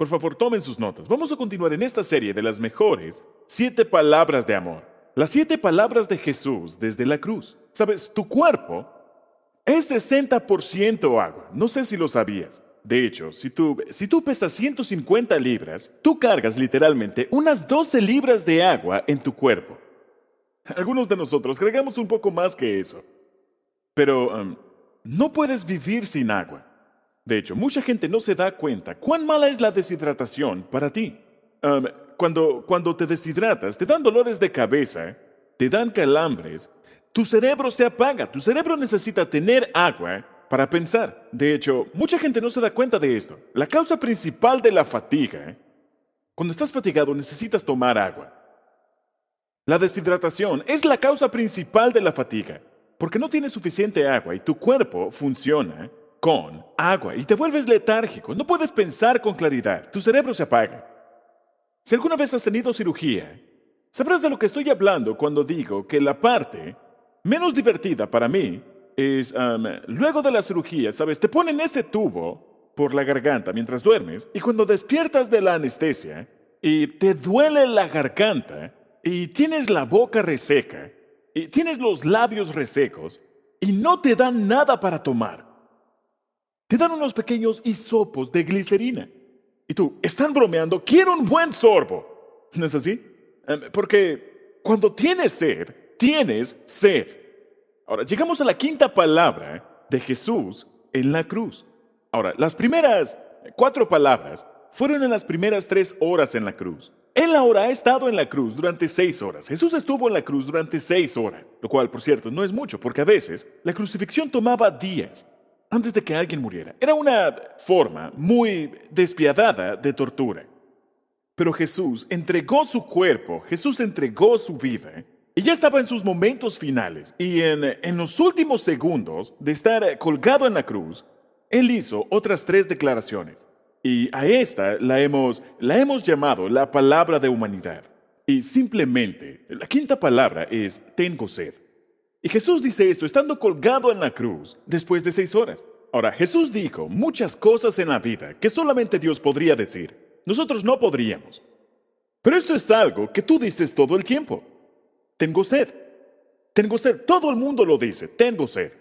Por favor, tomen sus notas. Vamos a continuar en esta serie de las mejores 7 palabras de amor. Las 7 palabras de Jesús desde la cruz. Sabes, tu cuerpo es 60% agua. No sé si lo sabías. De hecho, si tú pesas 150 libras, tú cargas literalmente unas 12 libras de agua en tu cuerpo. Algunos de nosotros cargamos un poco más que eso. Pero no puedes vivir sin agua. De hecho, mucha gente no se da cuenta cuán mala es la deshidratación para ti. Cuando te deshidratas, te dan dolores de cabeza, te dan calambres, tu cerebro se apaga, tu cerebro necesita tener agua para pensar. De hecho, mucha gente no se da cuenta de esto. La causa principal de la fatiga, cuando estás fatigado necesitas tomar agua. La deshidratación es la causa principal de la fatiga, porque no tienes suficiente agua y tu cuerpo funciona con agua y te vuelves letárgico, no puedes pensar con claridad, tu cerebro se apaga. Si alguna vez has tenido cirugía, sabrás de lo que estoy hablando cuando digo que la parte menos divertida para mí es luego de la cirugía, ¿sabes? Te ponen ese tubo por la garganta mientras duermes y cuando despiertas de la anestesia y te duele la garganta y tienes la boca reseca y tienes los labios resecos y no te dan nada para tomar. Te dan unos pequeños hisopos de glicerina. Y tú, están bromeando, quiero un buen sorbo. ¿No es así? Porque cuando tienes sed, tienes sed. Ahora, llegamos a la 5ª palabra de Jesús en la cruz. Ahora, las primeras 4 palabras fueron en las primeras 3 horas en la cruz. Él ahora ha estado en la cruz durante 6 horas. Jesús estuvo en la cruz durante 6 horas, lo cual, por cierto, no es mucho, porque a veces la crucifixión tomaba días antes de que alguien muriera. Era una forma muy despiadada de tortura. Pero Jesús entregó su cuerpo, Jesús entregó su vida, y ya estaba en sus momentos finales. Y en los últimos segundos de estar colgado en la cruz, Él hizo otras 3 declaraciones. Y a esta la hemos llamado la palabra de humanidad. Y simplemente, la 5ª palabra es, tengo sed. Y Jesús dice esto estando colgado en la cruz después de 6 horas. Ahora, Jesús dijo muchas cosas en la vida que solamente Dios podría decir. Nosotros no podríamos. Pero esto es algo que tú dices todo el tiempo. Tengo sed. Tengo sed. Todo el mundo lo dice. Tengo sed.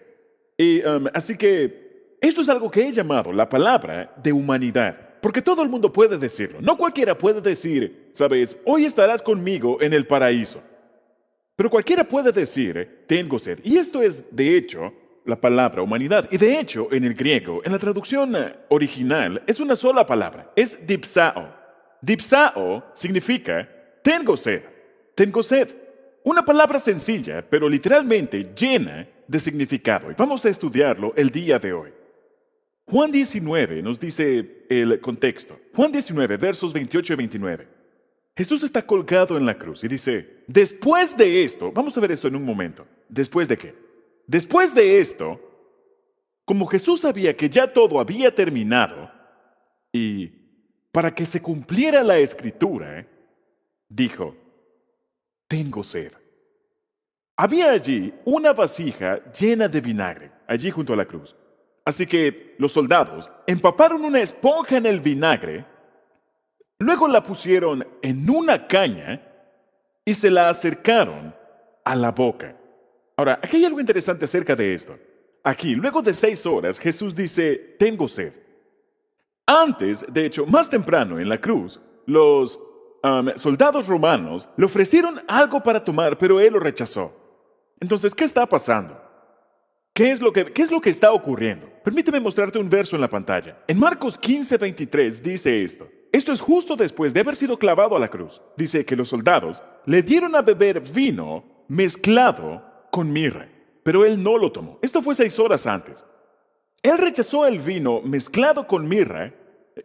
Y así que esto es algo que he llamado la palabra de humanidad. Porque todo el mundo puede decirlo. No cualquiera puede decir, sabes, hoy estarás conmigo en el paraíso. Pero cualquiera puede decir, tengo sed. Y esto es, de hecho, la palabra humanidad. Y de hecho, en el griego, en la traducción original, es una sola palabra. Es dipsao. Dipsao significa, tengo sed. Tengo sed. Una palabra sencilla, pero literalmente llena de significado. Y vamos a estudiarlo el día de hoy. Juan 19 nos dice el contexto. Juan 19, versos 28 y 29. Jesús está colgado en la cruz y dice, después de esto, vamos a ver esto en un momento. ¿Después de qué? Después de esto, como Jesús sabía que ya todo había terminado, y para que se cumpliera la escritura, dijo, tengo sed. Había allí una vasija llena de vinagre, allí junto a la cruz. Así que los soldados empaparon una esponja en el vinagre. Luego la pusieron en una caña y se la acercaron a la boca. Ahora, aquí hay algo interesante acerca de esto. Aquí, luego de 6 horas, Jesús dice, tengo sed. Antes, de hecho, más temprano en la cruz, los soldados romanos le ofrecieron algo para tomar, pero él lo rechazó. Entonces, ¿qué está pasando? ¿Qué es lo que está ocurriendo? Permíteme mostrarte un verso en la pantalla. En Marcos 15:23 dice esto. Esto es justo después de haber sido clavado a la cruz. Dice que los soldados le dieron a beber vino mezclado con mirra, pero él no lo tomó. Esto fue 6 horas antes. Él rechazó el vino mezclado con mirra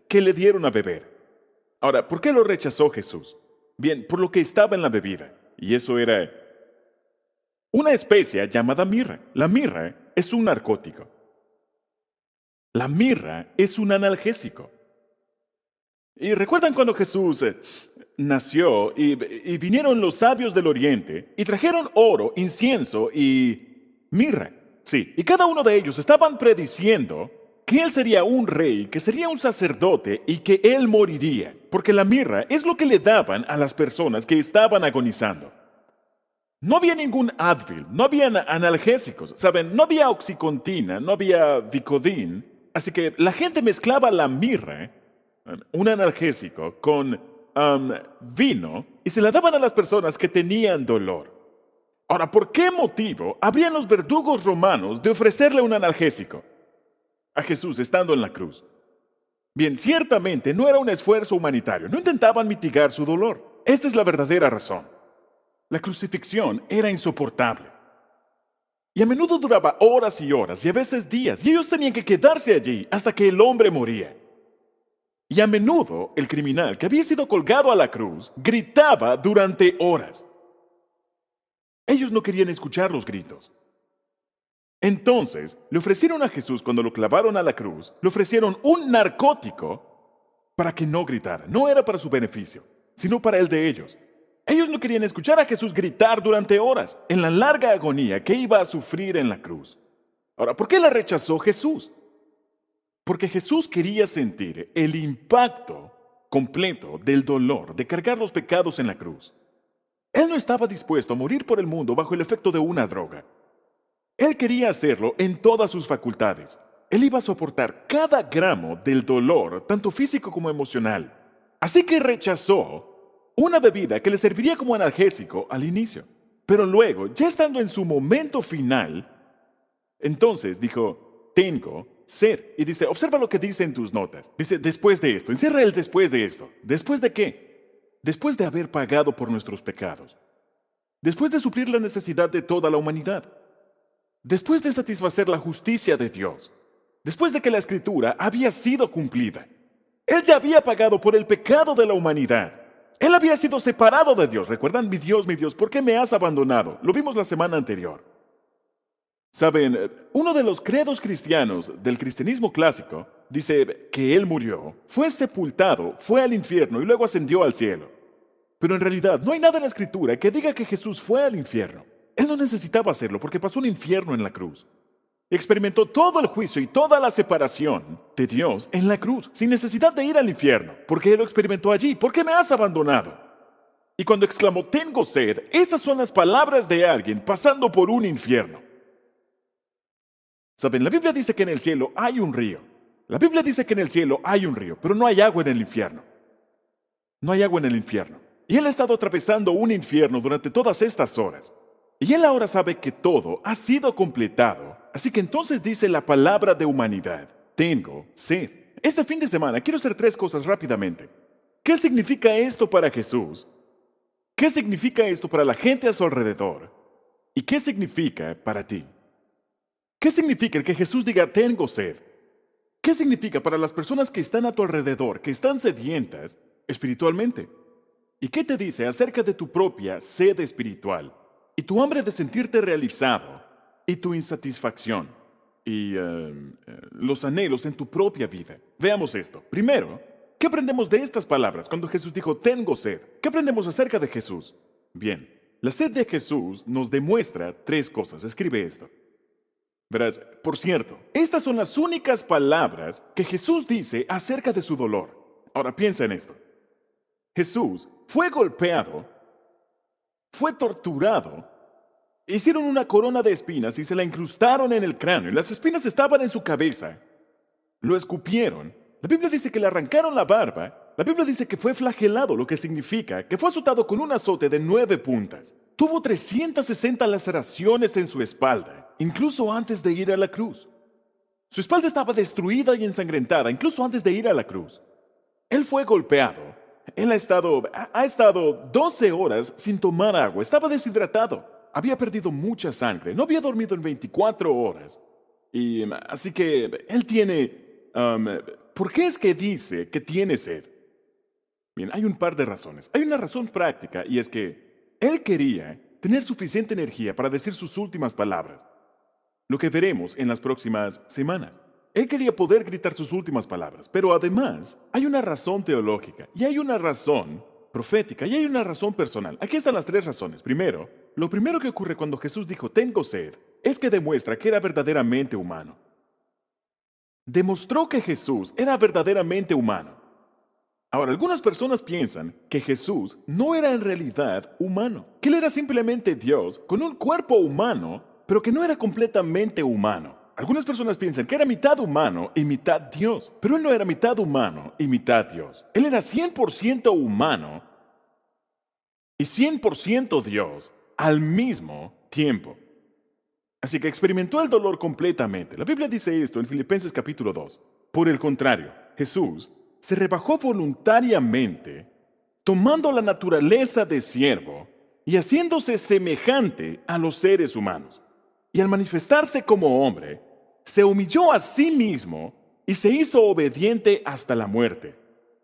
que le dieron a beber. Ahora, ¿por qué lo rechazó Jesús? Bien, por lo que estaba en la bebida. Y eso era una especia llamada mirra. La mirra es un narcótico. La mirra es un analgésico. Y recuerdan cuando Jesús nació y vinieron los sabios del oriente y trajeron oro, incienso y mirra. Sí, y cada uno de ellos estaban prediciendo que él sería un rey, que sería un sacerdote y que él moriría, porque la mirra es lo que le daban a las personas que estaban agonizando. No había ningún Advil, no había analgésicos, ¿saben? No había oxicontina, no había Vicodin, así que la gente mezclaba la mirra, un analgésico, con vino y se la daban a las personas que tenían dolor. Ahora, ¿por qué motivo habrían los verdugos romanos de ofrecerle un analgésico a Jesús estando en la cruz? Bien, ciertamente no era un esfuerzo humanitario, no intentaban mitigar su dolor. Esta es la verdadera razón. La crucifixión era insoportable. Y a menudo duraba horas y horas, y a veces días, y ellos tenían que quedarse allí hasta que el hombre moría. Y a menudo el criminal que había sido colgado a la cruz gritaba durante horas. Ellos no querían escuchar los gritos. Entonces, le ofrecieron a Jesús cuando lo clavaron a la cruz, le ofrecieron un narcótico para que no gritara. No era para su beneficio, sino para el de ellos. Ellos no querían escuchar a Jesús gritar durante horas en la larga agonía que iba a sufrir en la cruz. Ahora, ¿por qué la rechazó Jesús? Porque Jesús quería sentir el impacto completo del dolor de cargar los pecados en la cruz. Él no estaba dispuesto a morir por el mundo bajo el efecto de una droga. Él quería hacerlo en todas sus facultades. Él iba a soportar cada gramo del dolor, tanto físico como emocional. Así que rechazó una bebida que le serviría como analgésico al inicio. Pero luego, ya estando en su momento final, entonces dijo, tengo sed. Y dice, observa lo que dice en tus notas. Dice, después de esto, encierra el después de esto. ¿Después de qué? Después de haber pagado por nuestros pecados. Después de suplir la necesidad de toda la humanidad. Después de satisfacer la justicia de Dios. Después de que la Escritura había sido cumplida. Él ya había pagado por el pecado de la humanidad. Él había sido separado de Dios. ¿Recuerdan? Mi Dios, ¿por qué me has abandonado? Lo vimos la semana anterior. Saben, uno de los credos cristianos del cristianismo clásico dice que Él murió, fue sepultado, fue al infierno y luego ascendió al cielo. Pero en realidad no hay nada en la Escritura que diga que Jesús fue al infierno. Él no necesitaba hacerlo porque pasó un infierno en la cruz. Experimentó todo el juicio y toda la separación de Dios en la cruz, sin necesidad de ir al infierno, porque Él lo experimentó allí. ¿Por qué me has abandonado? Y cuando exclamó, tengo sed, esas son las palabras de alguien pasando por un infierno. Saben, la Biblia dice que en el cielo hay un río. La Biblia dice que en el cielo hay un río, pero no hay agua en el infierno. No hay agua en el infierno. Y Él ha estado atravesando un infierno durante todas estas horas. Y Él ahora sabe que todo ha sido completado. Así que entonces dice la palabra de humanidad. Tengo sed. Este fin de semana quiero hacer 3 cosas rápidamente. ¿Qué significa esto para Jesús? ¿Qué significa esto para la gente a su alrededor? ¿Y qué significa para ti? ¿Qué significa el que Jesús diga, tengo sed? ¿Qué significa para las personas que están a tu alrededor, que están sedientas espiritualmente? ¿Y qué te dice acerca de tu propia sed espiritual? Y tu hambre de sentirte realizado, y tu insatisfacción, y los anhelos en tu propia vida. Veamos esto. Primero, ¿qué aprendemos de estas palabras cuando Jesús dijo, tengo sed? ¿Qué aprendemos acerca de Jesús? Bien, la sed de Jesús nos demuestra 3 cosas. Escribe esto. Verás, por cierto, estas son las únicas palabras que Jesús dice acerca de su dolor. Ahora piensa en esto. Jesús fue golpeado, fue torturado, hicieron una corona de espinas y se la incrustaron en el cráneo. Y las espinas estaban en su cabeza. Lo escupieron. La Biblia dice que le arrancaron la barba. La Biblia dice que fue flagelado, lo que significa que fue azotado con un azote de 9 puntas. Tuvo 360 laceraciones en su espalda, incluso antes de ir a la cruz. Su espalda estaba destruida y ensangrentada, incluso antes de ir a la cruz. Él fue golpeado. Él ha estado 12 horas sin tomar agua. Estaba deshidratado. Había perdido mucha sangre. No había dormido en 24 horas. Y así que él tiene... ¿por qué es que dice que tiene sed? Bien, hay un par de razones. Hay una razón práctica y es que él quería tener suficiente energía para decir sus últimas palabras. Lo que veremos en las próximas semanas. Él quería poder gritar sus últimas palabras, pero además hay una razón teológica y hay una razón profética y hay una razón personal. Aquí están las 3 razones. Primero, lo primero que ocurre cuando Jesús dijo, tengo sed, es que demuestra que era verdaderamente humano. demostró que Jesús era verdaderamente humano. Ahora, algunas personas piensan que Jesús no era en realidad humano, que él era simplemente Dios con un cuerpo humano, pero que no era completamente humano. Algunas personas piensan que era mitad humano y mitad Dios, pero él no era mitad humano y mitad Dios. Él era 100% humano y 100% Dios al mismo tiempo. Así que experimentó el dolor completamente. La Biblia dice esto en Filipenses capítulo 2. Por el contrario, Jesús se rebajó voluntariamente, tomando la naturaleza de siervo y haciéndose semejante a los seres humanos. Y al manifestarse como hombre, se humilló a sí mismo y se hizo obediente hasta la muerte,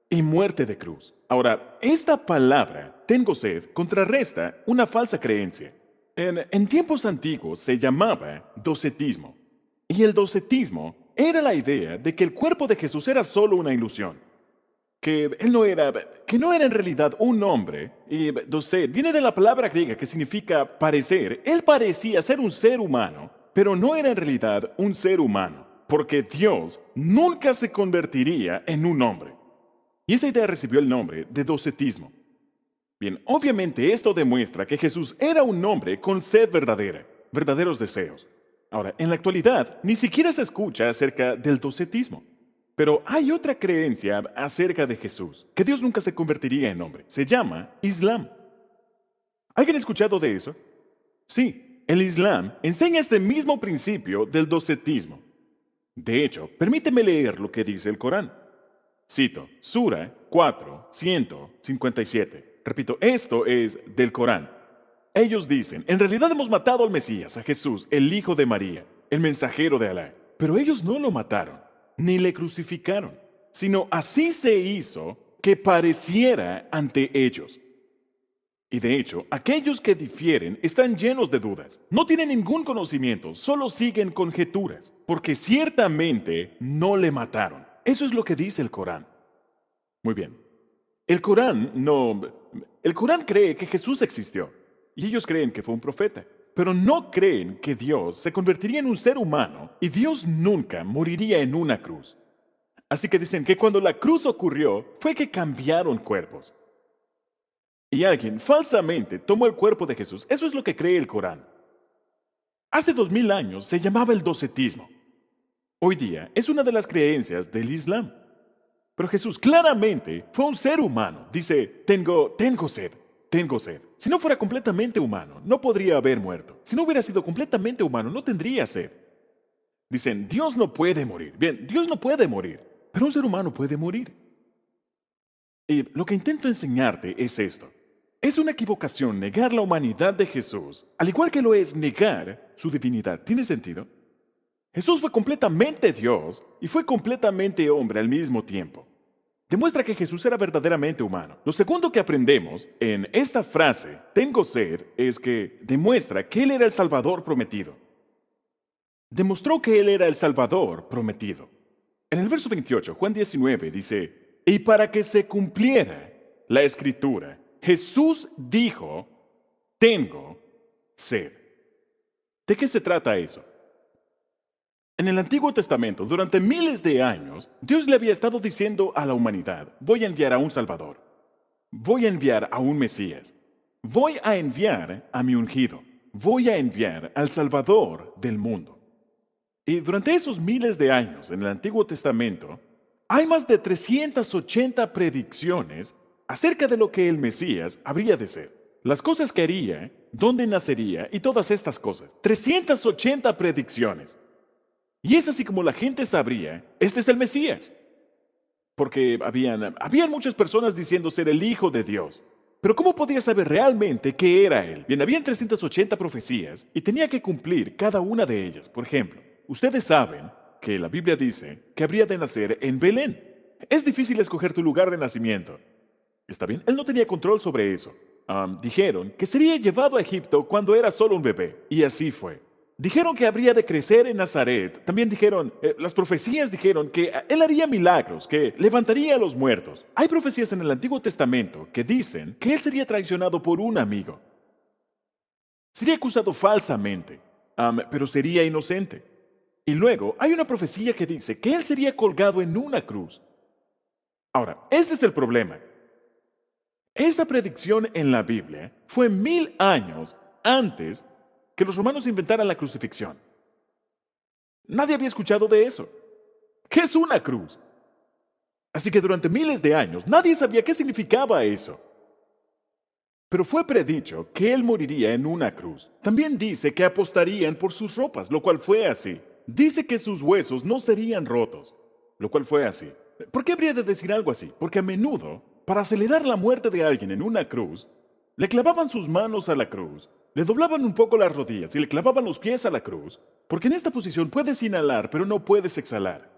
y muerte de cruz. Ahora, esta palabra, tengo sed, contrarresta una falsa creencia. En tiempos antiguos se llamaba docetismo, y el docetismo era la idea de que el cuerpo de Jesús era solo una ilusión, que no era en realidad un hombre, y docet viene de la palabra griega que significa parecer. Él parecía ser un ser humano, pero no era en realidad un ser humano, porque Dios nunca se convertiría en un hombre. Y esa idea recibió el nombre de docetismo. Bien, obviamente esto demuestra que Jesús era un hombre con sed verdadera, verdaderos deseos. Ahora, en la actualidad, ni siquiera se escucha acerca del docetismo. Pero hay otra creencia acerca de Jesús, que Dios nunca se convertiría en hombre. Se llama Islam. ¿Alguien ha escuchado de eso? Sí, el Islam enseña este mismo principio del docetismo. De hecho, permíteme leer lo que dice el Corán. Cito, Sura 4, 157. Repito, esto es del Corán. Ellos dicen, en realidad hemos matado al Mesías, a Jesús, el hijo de María, el mensajero de Alá. Pero ellos no lo mataron, ni le crucificaron, sino así se hizo que pareciera ante ellos. Y de hecho, aquellos que difieren están llenos de dudas. No tienen ningún conocimiento, solo siguen conjeturas, porque ciertamente no le mataron. Eso es lo que dice el Corán. Muy bien. El Corán cree que Jesús existió, y ellos creen que fue un profeta, pero no creen que Dios se convertiría en un ser humano y Dios nunca moriría en una cruz. Así que dicen que cuando la cruz ocurrió fue que cambiaron cuerpos. Y alguien falsamente tomó el cuerpo de Jesús. Eso es lo que cree el Corán. Hace 2000 años se llamaba el docetismo. Hoy día es una de las creencias del Islam. Pero Jesús claramente fue un ser humano. Dice, tengo sed. Si no fuera completamente humano, no podría haber muerto. Si no hubiera sido completamente humano, no tendría sed. Dicen, Dios no puede morir. Bien, Dios no puede morir, pero un ser humano puede morir. Y lo que intento enseñarte es esto. Es una equivocación negar la humanidad de Jesús, al igual que lo es negar su divinidad. ¿Tiene sentido? Jesús fue completamente Dios y fue completamente hombre al mismo tiempo. Demuestra que Jesús era verdaderamente humano. Lo segundo que aprendemos en esta frase, tengo sed, es que demuestra que Él era el Salvador prometido. Demostró que Él era el Salvador prometido. En el verso 28, Juan 19, dice, y para que se cumpliera la Escritura, Jesús dijo, tengo sed. ¿De qué se trata eso? En el Antiguo Testamento, durante miles de años, Dios le había estado diciendo a la humanidad, voy a enviar a un Salvador, voy a enviar a un Mesías, voy a enviar a mi ungido, voy a enviar al Salvador del mundo. Y durante esos miles de años en el Antiguo Testamento, hay más de 380 predicciones acerca de lo que el Mesías habría de ser. Las cosas que haría, dónde nacería y todas estas cosas. 380 predicciones. Y es así como la gente sabría, este es el Mesías. Porque habían muchas personas diciendo ser el Hijo de Dios. Pero ¿cómo podía saber realmente qué era Él? Bien, habían 380 profecías y tenía que cumplir cada una de ellas. Por ejemplo, ustedes saben que la Biblia dice que habría de nacer en Belén. Es difícil escoger tu lugar de nacimiento. ¿Está bien? Él no tenía control sobre eso. Dijeron que sería llevado a Egipto cuando era solo un bebé. Y así fue. Dijeron que habría de crecer en Nazaret. También dijeron, las profecías dijeron que Él haría milagros, que levantaría a los muertos. Hay profecías en el Antiguo Testamento que dicen que Él sería traicionado por un amigo. Sería acusado falsamente, pero sería inocente. Y luego hay una profecía que dice que Él sería colgado en una cruz. Ahora, este es el problema. Esta predicción en la Biblia fue 1000 años antes que los romanos inventaran la crucifixión. Nadie había escuchado de eso. ¿Qué es una cruz? Así que durante miles de años nadie sabía qué significaba eso. Pero fue predicho que Él moriría en una cruz. También dice que apostarían por sus ropas, lo cual fue así. Dice que sus huesos no serían rotos, lo cual fue así. ¿Por qué habría de decir algo así? Porque a menudo, para acelerar la muerte de alguien en una cruz, le clavaban sus manos a la cruz, le doblaban un poco las rodillas y le clavaban los pies a la cruz, porque en esta posición puedes inhalar, pero no puedes exhalar.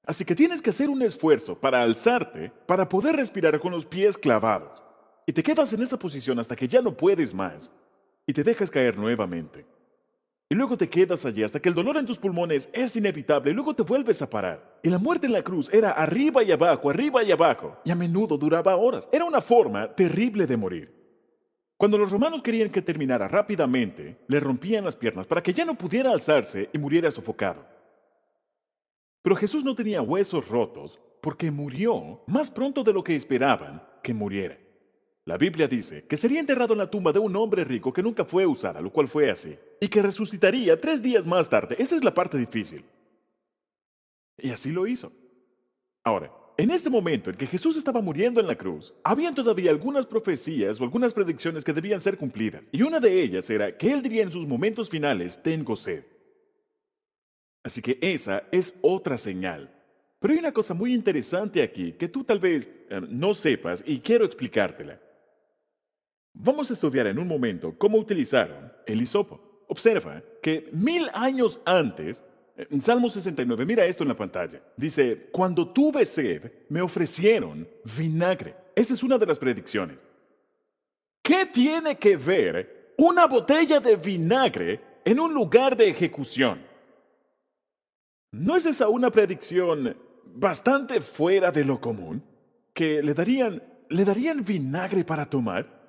Así que tienes que hacer un esfuerzo para alzarte, para poder respirar con los pies clavados. Y te quedas en esta posición hasta que ya no puedes más y te dejas caer nuevamente. Y luego te quedas allí hasta que el dolor en tus pulmones es inevitable y luego te vuelves a parar. Y la muerte en la cruz era arriba y abajo, y a menudo duraba horas. Era una forma terrible de morir. Cuando los romanos querían que terminara rápidamente, le rompían las piernas para que ya no pudiera alzarse y muriera sofocado. Pero Jesús no tenía huesos rotos porque murió más pronto de lo que esperaban que muriera. La Biblia dice que sería enterrado en la tumba de un hombre rico que nunca fue usada, lo cual fue así, y que resucitaría 3 días más tarde. Esa es la parte difícil. Y así lo hizo. Ahora, en este momento en que Jesús estaba muriendo en la cruz, habían todavía algunas profecías o algunas predicciones que debían ser cumplidas. Y una de ellas era que Él diría en sus momentos finales, tengo sed. Así que esa es otra señal. Pero hay una cosa muy interesante aquí que tú tal vez no sepas y quiero explicártela. Vamos a estudiar en un momento cómo utilizaron el hisopo. Observa que 1000 años antes, en Salmo 69, mira esto en la pantalla, dice, cuando tuve sed, me ofrecieron vinagre. Esa es una de las predicciones. ¿Qué tiene que ver una botella de vinagre en un lugar de ejecución? ¿No es esa una predicción bastante fuera de lo común? ¿Que le darían vinagre para tomar?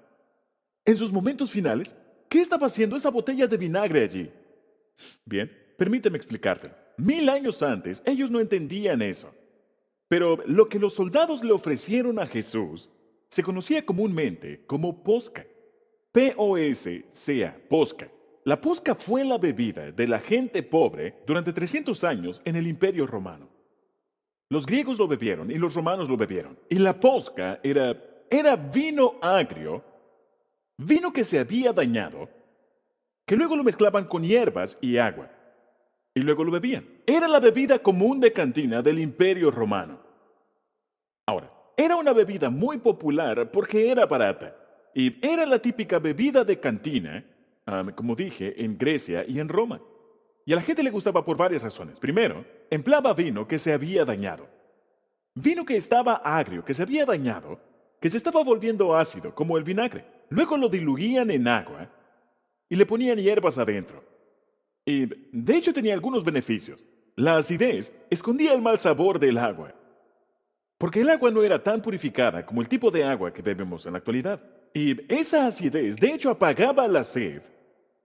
En sus momentos finales, ¿qué estaba haciendo esa botella de vinagre allí? Bien, permíteme explicártelo. 1000 años antes, ellos no entendían eso. Pero lo que los soldados le ofrecieron a Jesús se conocía comúnmente como posca. P-O-S-C-A, posca. La posca fue la bebida de la gente pobre durante 300 años en el Imperio Romano. Los griegos lo bebieron y los romanos lo bebieron. Y la posca era vino agrio, vino que se había dañado, que luego lo mezclaban con hierbas y agua, y luego lo bebían. Era la bebida común de cantina del Imperio Romano. Ahora, era una bebida muy popular porque era barata, y era la típica bebida de cantina, como dije, en Grecia y en Roma. Y a la gente le gustaba por varias razones. Primero, empleaba vino que se había dañado. Vino que estaba agrio, que se había dañado, que se estaba volviendo ácido, como el vinagre. Luego lo diluían en agua y le ponían hierbas adentro. Y de hecho tenía algunos beneficios. La acidez escondía el mal sabor del agua, porque el agua no era tan purificada como el tipo de agua que bebemos en la actualidad. Y esa acidez de hecho apagaba la sed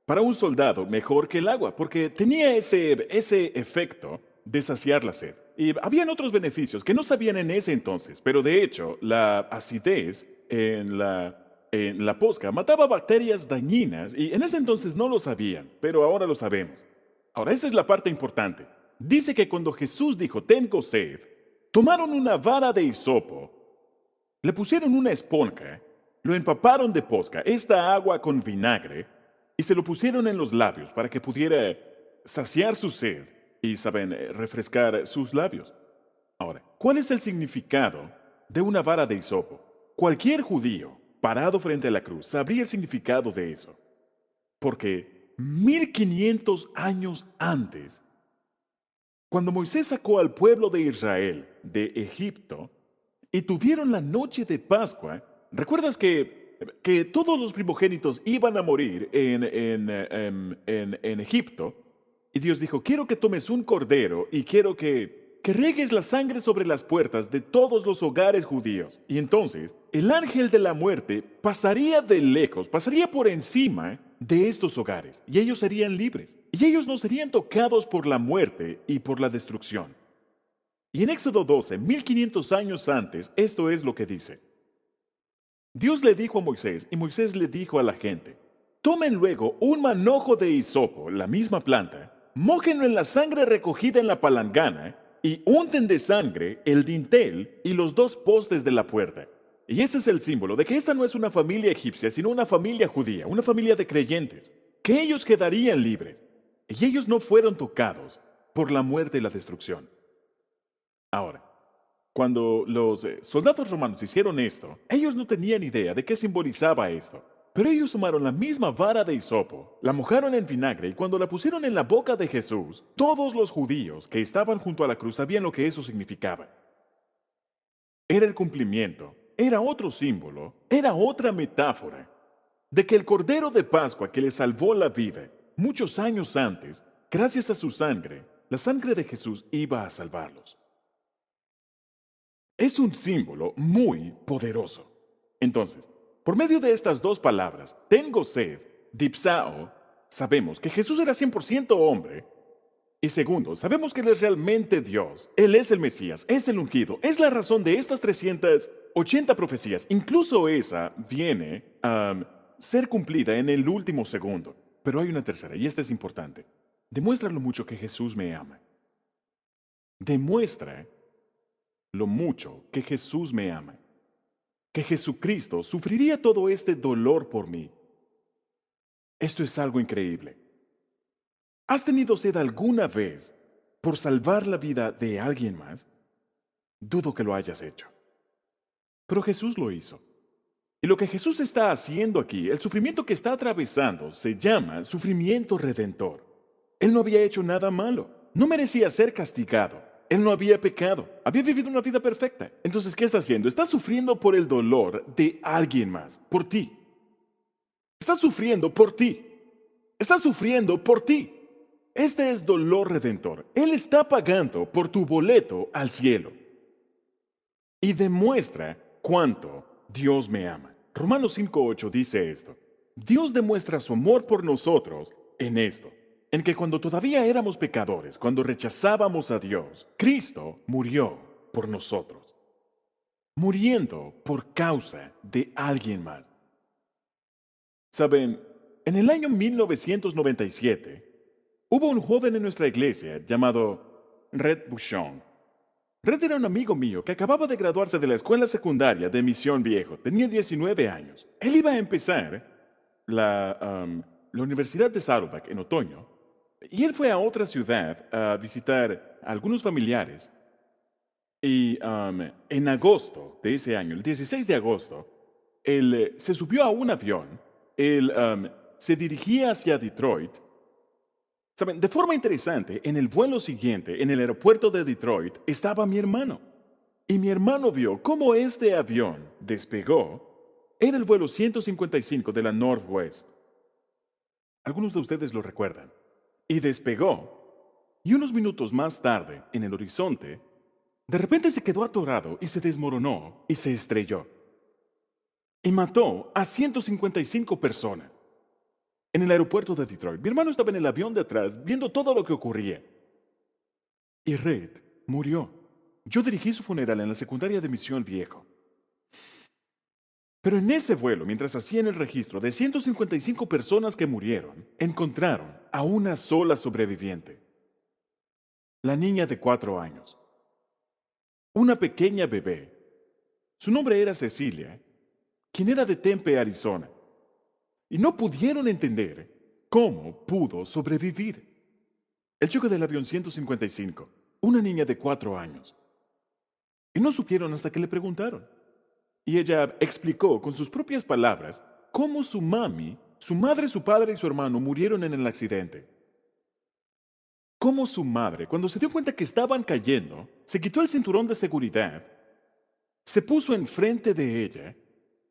para un soldado mejor que el agua, porque tenía ese efecto de saciar la sed. Y habían otros beneficios que no sabían en ese entonces, pero de hecho la acidez en la posca mataba bacterias dañinas y en ese entonces no lo sabían, pero ahora lo sabemos. Ahora, esta es la parte importante. Dice que cuando Jesús dijo, tengo sed, tomaron una vara de hisopo, le pusieron una esponja, lo empaparon de posca, esta agua con vinagre, y se lo pusieron en los labios para que pudiera saciar su sed y, saben, refrescar sus labios. Ahora, ¿cuál es el significado de una vara de hisopo? Cualquier judío parado frente a la cruz sabría el significado de eso. Porque 1500 años antes, cuando Moisés sacó al pueblo de Israel de Egipto y tuvieron la noche de Pascua, ¿recuerdas que todos los primogénitos iban a morir en Egipto? Y Dios dijo, quiero que tomes un cordero y quiero que riegues la sangre sobre las puertas de todos los hogares judíos. Y entonces el ángel de la muerte pasaría de lejos, pasaría por encima de estos hogares y ellos serían libres. y ellos no serían tocados por la muerte y por la destrucción. Y en Éxodo 12, 1500 años antes, esto es lo que dice. Dios le dijo a Moisés, y Moisés le dijo a la gente, tomen luego un manojo de hisopo, la misma planta, mójenlo en la sangre recogida en la palangana, y unten de sangre el dintel y los dos postes de la puerta. Y ese es el símbolo de que esta no es una familia egipcia, sino una familia judía, una familia de creyentes, que ellos quedarían libres. Y ellos no fueron tocados por la muerte y la destrucción. Ahora, cuando los soldados romanos hicieron esto, ellos no tenían idea de qué simbolizaba esto. Pero ellos tomaron la misma vara de hisopo, la mojaron en vinagre y cuando la pusieron en la boca de Jesús, todos los judíos que estaban junto a la cruz sabían lo que eso significaba. Era el cumplimiento, era otro símbolo, era otra metáfora de que el Cordero de Pascua que le salvó la vida muchos años antes, gracias a su sangre, la sangre de Jesús iba a salvarlos. Es un símbolo muy poderoso. Entonces, por medio de estas dos palabras, tengo sed, dipsao, sabemos que Jesús era 100% hombre. Y segundo, sabemos que Él es realmente Dios. Él es el Mesías, es el ungido. Es la razón de estas 380 profecías. Incluso esa viene a ser cumplida en el último segundo. Pero hay una tercera, y esta es importante. Demuestra lo mucho que Jesús me ama. Demuestra lo mucho que Jesús me ama, que Jesucristo sufriría todo este dolor por mí. Esto es algo increíble. ¿Has tenido sed alguna vez por salvar la vida de alguien más? Dudo que lo hayas hecho. Pero Jesús lo hizo. Y lo que Jesús está haciendo aquí, el sufrimiento que está atravesando, se llama sufrimiento redentor. Él no había hecho nada malo, no merecía ser castigado. Él no había pecado, había vivido una vida perfecta. Entonces, ¿qué está haciendo? Está sufriendo por el dolor de alguien más, por ti. Está sufriendo por ti. Está sufriendo por ti. Este es dolor redentor. Él está pagando por tu boleto al cielo. Y demuestra cuánto Dios me ama. Romanos 5:8 dice esto. Dios demuestra su amor por nosotros en esto, en que cuando todavía éramos pecadores, cuando rechazábamos a Dios, Cristo murió por nosotros, muriendo por causa de alguien más. Saben, en el año 1997, hubo un joven en nuestra iglesia llamado Red Buchon. Red era un amigo mío que acababa de graduarse de la escuela secundaria de Misión Viejo. Tenía 19 años. Él iba a empezar la Universidad de Saddleback en otoño. Y él fue a otra ciudad a visitar a algunos familiares. Y en agosto de ese año, el 16 de agosto, él se subió a un avión. Él se dirigía hacia Detroit. Saben, de forma interesante, en el vuelo siguiente, en el aeropuerto de Detroit, estaba mi hermano. Y mi hermano vio cómo este avión despegó. Era el vuelo 155 de la Northwest. Algunos de ustedes lo recuerdan. Y despegó. Y unos minutos más tarde, en el horizonte, de repente se quedó atorado y se desmoronó y se estrelló. Y mató a 155 personas. En el aeropuerto de Detroit. Mi hermano estaba en el avión de atrás viendo todo lo que ocurría. Y Red murió. Yo dirigí su funeral en la secundaria de Misión Viejo. Pero en ese vuelo, mientras hacían el registro de 155 personas que murieron, encontraron a una sola sobreviviente. La niña de 4 años. Una pequeña bebé. Su nombre era Cecilia, quien era de Tempe, Arizona. Y no pudieron entender cómo pudo sobrevivir. El choque del avión 155, una niña de 4 años. Y no supieron hasta que le preguntaron. Y ella explicó con sus propias palabras cómo su mami, su madre, su padre y su hermano murieron en el accidente. Cómo su madre, cuando se dio cuenta que estaban cayendo, se quitó el cinturón de seguridad, se puso enfrente de ella,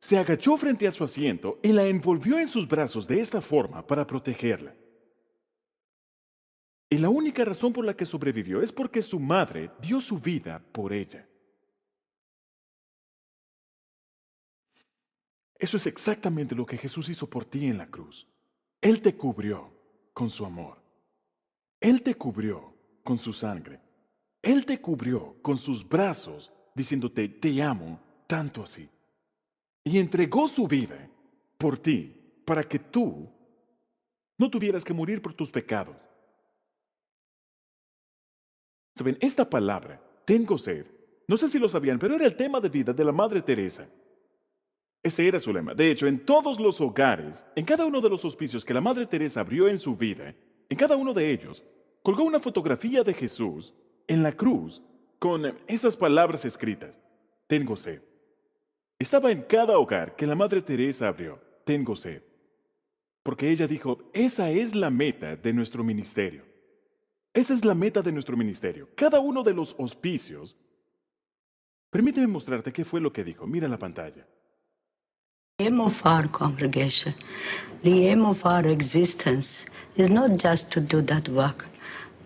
se agachó frente a su asiento y la envolvió en sus brazos de esta forma para protegerla. Y la única razón por la que sobrevivió es porque su madre dio su vida por ella. Eso es exactamente lo que Jesús hizo por ti en la cruz. Él te cubrió con su amor. Él te cubrió con su sangre. Él te cubrió con sus brazos, diciéndote, te amo tanto así. Y entregó su vida por ti, para que tú no tuvieras que morir por tus pecados. ¿Saben? Esta palabra, tengo sed, no sé si lo sabían, pero era el tema de vida de la Madre Teresa. Ese era su lema. De hecho, en todos los hogares, en cada uno de los hospicios que la Madre Teresa abrió en su vida, en cada uno de ellos, colgó una fotografía de Jesús en la cruz con esas palabras escritas. Tengo sed. Estaba en cada hogar que la Madre Teresa abrió. Tengo sed. Porque ella dijo, esa es la meta de nuestro ministerio. Esa es la meta de nuestro ministerio. Cada uno de los hospicios. Permíteme mostrarte qué fue lo que dijo. Mira la pantalla. The aim of our congregation, the aim of our existence is not just to do that work.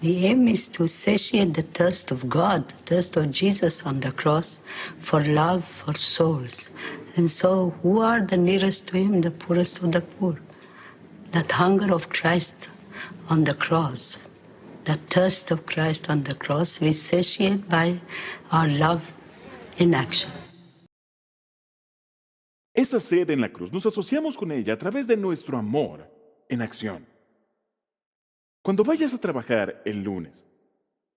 The aim is to satiate the thirst of God, the thirst of Jesus on the cross, for love for souls. And so, who are the nearest to Him? The poorest of the poor. That hunger of Christ on the cross, that thirst of Christ on the cross, we satiate by our love in action. Esa sed en la cruz, nos asociamos con ella a través de nuestro amor en acción. Cuando vayas a trabajar el lunes,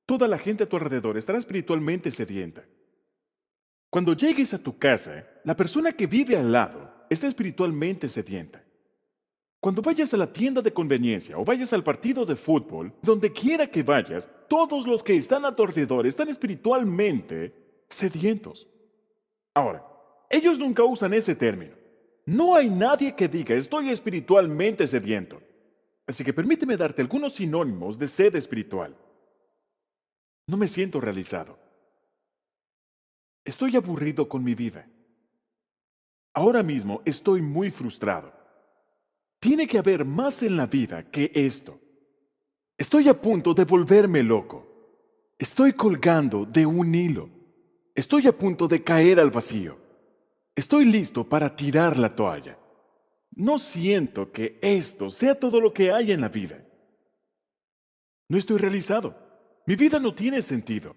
toda la gente a tu alrededor estará espiritualmente sedienta. Cuando llegues a tu casa, la persona que vive al lado está espiritualmente sedienta. Cuando vayas a la tienda de conveniencia o vayas al partido de fútbol, donde quiera que vayas, todos los que están a tu alrededor están espiritualmente sedientos. Ahora, ellos nunca usan ese término. No hay nadie que diga, estoy espiritualmente sediento. Así que permíteme darte algunos sinónimos de sed espiritual. No me siento realizado. Estoy aburrido con mi vida. Ahora mismo estoy muy frustrado. Tiene que haber más en la vida que esto. Estoy a punto de volverme loco. Estoy colgando de un hilo. Estoy a punto de caer al vacío. Estoy listo para tirar la toalla. No siento que esto sea todo lo que hay en la vida. No estoy realizado. Mi vida no tiene sentido.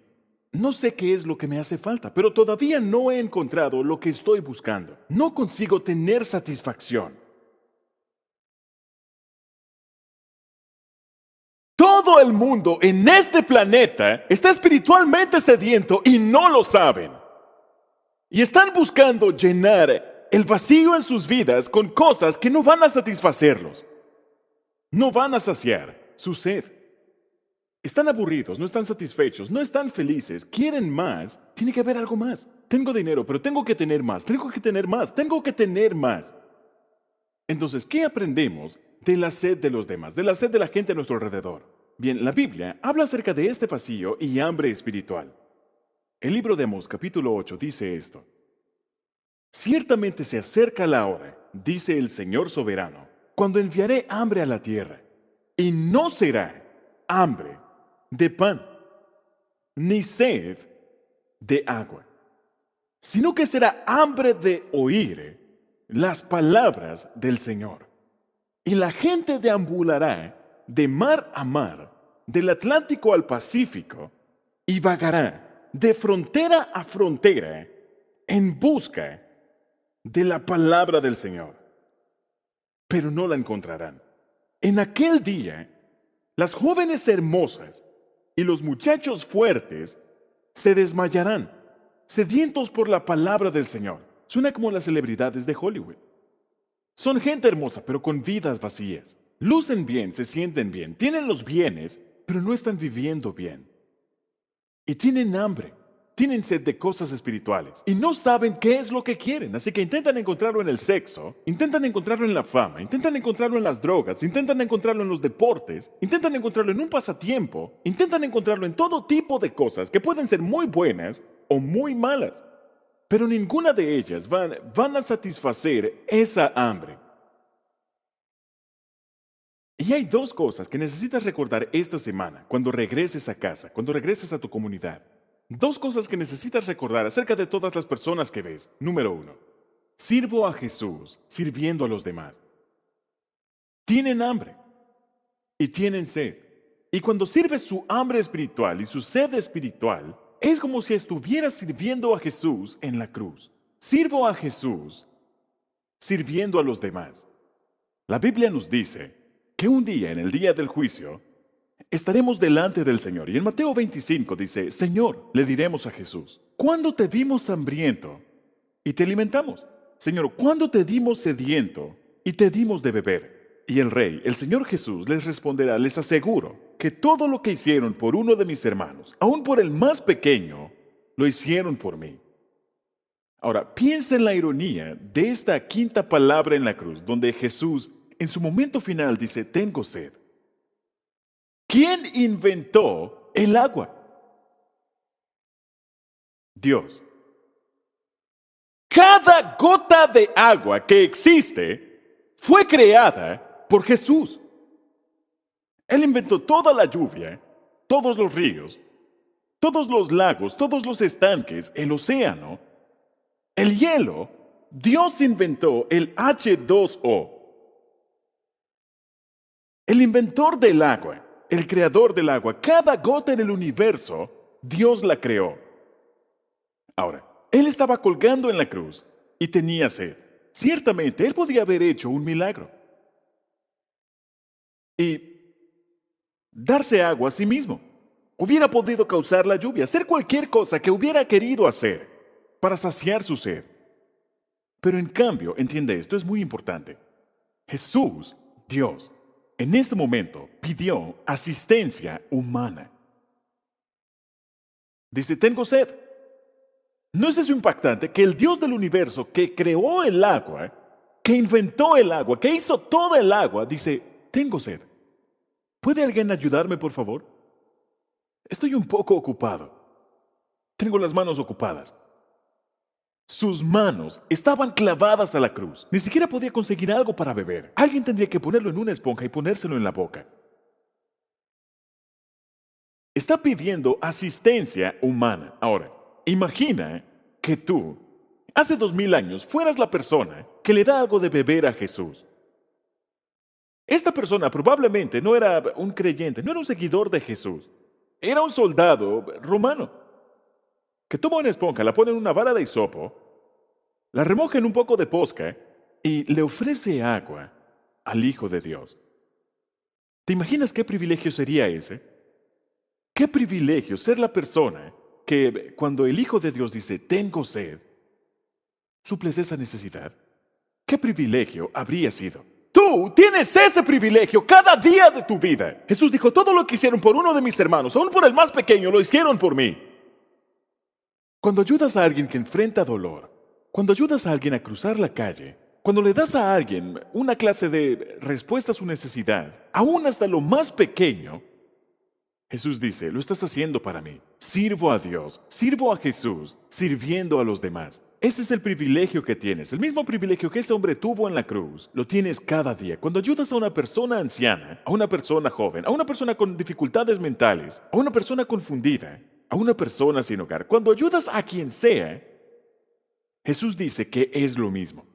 No sé qué es lo que me hace falta, pero todavía no he encontrado lo que estoy buscando. No consigo tener satisfacción. Todo el mundo en este planeta está espiritualmente sediento y no lo saben. Y están buscando llenar el vacío en sus vidas con cosas que no van a satisfacerlos. No van a saciar su sed. Están aburridos, no están satisfechos, no están felices, quieren más. Tiene que haber algo más. Tengo dinero, pero tengo que tener más, tengo que tener más, tengo que tener más. Entonces, ¿qué aprendemos de la sed de los demás, de la sed de la gente a nuestro alrededor? Bien, la Biblia habla acerca de este vacío y hambre espiritual. El libro de Amós, capítulo 8, dice esto. Ciertamente se acerca la hora, dice el Señor soberano, cuando enviaré hambre a la tierra, y no será hambre de pan, ni sed de agua, sino que será hambre de oír las palabras del Señor. Y la gente deambulará de mar a mar, del Atlántico al Pacífico, y vagará de frontera a frontera en busca de la palabra del Señor. Pero no la encontrarán. En aquel día, las jóvenes hermosas y los muchachos fuertes se desmayarán, sedientos por la palabra del Señor. Suena como las celebridades de Hollywood. Son gente hermosa, pero con vidas vacías. Lucen bien, se sienten bien, tienen los bienes, pero no están viviendo bien. Y tienen hambre, tienen sed de cosas espirituales y no saben qué es lo que quieren. Así que intentan encontrarlo en el sexo, intentan encontrarlo en la fama, intentan encontrarlo en las drogas, intentan encontrarlo en los deportes, intentan encontrarlo en un pasatiempo, intentan encontrarlo en todo tipo de cosas que pueden ser muy buenas o muy malas. Pero ninguna de ellas van a satisfacer esa hambre. Y hay dos cosas que necesitas recordar esta semana cuando regreses a casa, cuando regreses a tu comunidad. Dos cosas que necesitas recordar acerca de todas las personas que ves. Número 1. Sirvo a Jesús sirviendo a los demás. Tienen hambre y tienen sed. Y cuando sirve su hambre espiritual y su sed espiritual, es como si estuviera sirviendo a Jesús en la cruz. Sirvo a Jesús sirviendo a los demás. La Biblia nos dice que un día, en el día del juicio, estaremos delante del Señor. Y en Mateo 25 dice, Señor, le diremos a Jesús, ¿cuándo te vimos hambriento y te alimentamos? Señor, ¿cuándo te dimos sediento y te dimos de beber? Y el Rey, el Señor Jesús, les responderá, les aseguro que todo lo que hicieron por uno de mis hermanos, aun por el más pequeño, lo hicieron por mí. Ahora, piensa en la ironía de esta quinta palabra en la cruz, donde Jesús, en su momento final, dice, tengo sed. ¿Quién inventó el agua? Dios. Cada gota de agua que existe fue creada por Jesús. Él inventó toda la lluvia, todos los ríos, todos los lagos, todos los estanques, el océano, el hielo. Dios inventó el H2O. El inventor del agua, el creador del agua, cada gota en el universo, Dios la creó. Ahora, Él estaba colgando en la cruz y tenía sed. Ciertamente, Él podía haber hecho un milagro y darse agua a sí mismo. Hubiera podido causar la lluvia, hacer cualquier cosa que hubiera querido hacer para saciar su sed. Pero en cambio, entiende esto, es muy importante. Jesús, Dios, en este momento pidió asistencia humana. Dice, tengo sed. ¿No es eso impactante? Que el Dios del universo que creó el agua, que inventó el agua, que hizo todo el agua, dice, tengo sed. ¿Puede alguien ayudarme, por favor? Estoy un poco ocupado. Tengo las manos ocupadas. Sus manos estaban clavadas a la cruz. Ni siquiera podía conseguir algo para beber. Alguien tendría que ponerlo en una esponja y ponérselo en la boca. Está pidiendo asistencia humana. Ahora, imagina que tú, hace 2000 años, fueras la persona que le da algo de beber a Jesús. Esta persona probablemente no era un creyente, no era un seguidor de Jesús. Era un soldado romano que toma una esponja, la pone en una vara de hisopo, la remoja en un poco de posca y le ofrece agua al Hijo de Dios. ¿Te imaginas qué privilegio sería ese? ¿Qué privilegio ser la persona que cuando el Hijo de Dios dice, tengo sed, suples esa necesidad? ¿Qué privilegio habría sido? Tú tienes ese privilegio cada día de tu vida. Jesús dijo, todo lo que hicieron por uno de mis hermanos, aún por el más pequeño, lo hicieron por mí. Cuando ayudas a alguien que enfrenta dolor, cuando ayudas a alguien a cruzar la calle, cuando le das a alguien una clase de respuesta a su necesidad, aún hasta lo más pequeño, Jesús dice, lo estás haciendo para mí. Sirvo a Dios, sirvo a Jesús, sirviendo a los demás. Ese es el privilegio que tienes. El mismo privilegio que ese hombre tuvo en la cruz, lo tienes cada día. Cuando ayudas a una persona anciana, a una persona joven, a una persona con dificultades mentales, a una persona confundida, a una persona sin hogar, cuando ayudas a quien sea, Jesús dice que es lo mismo.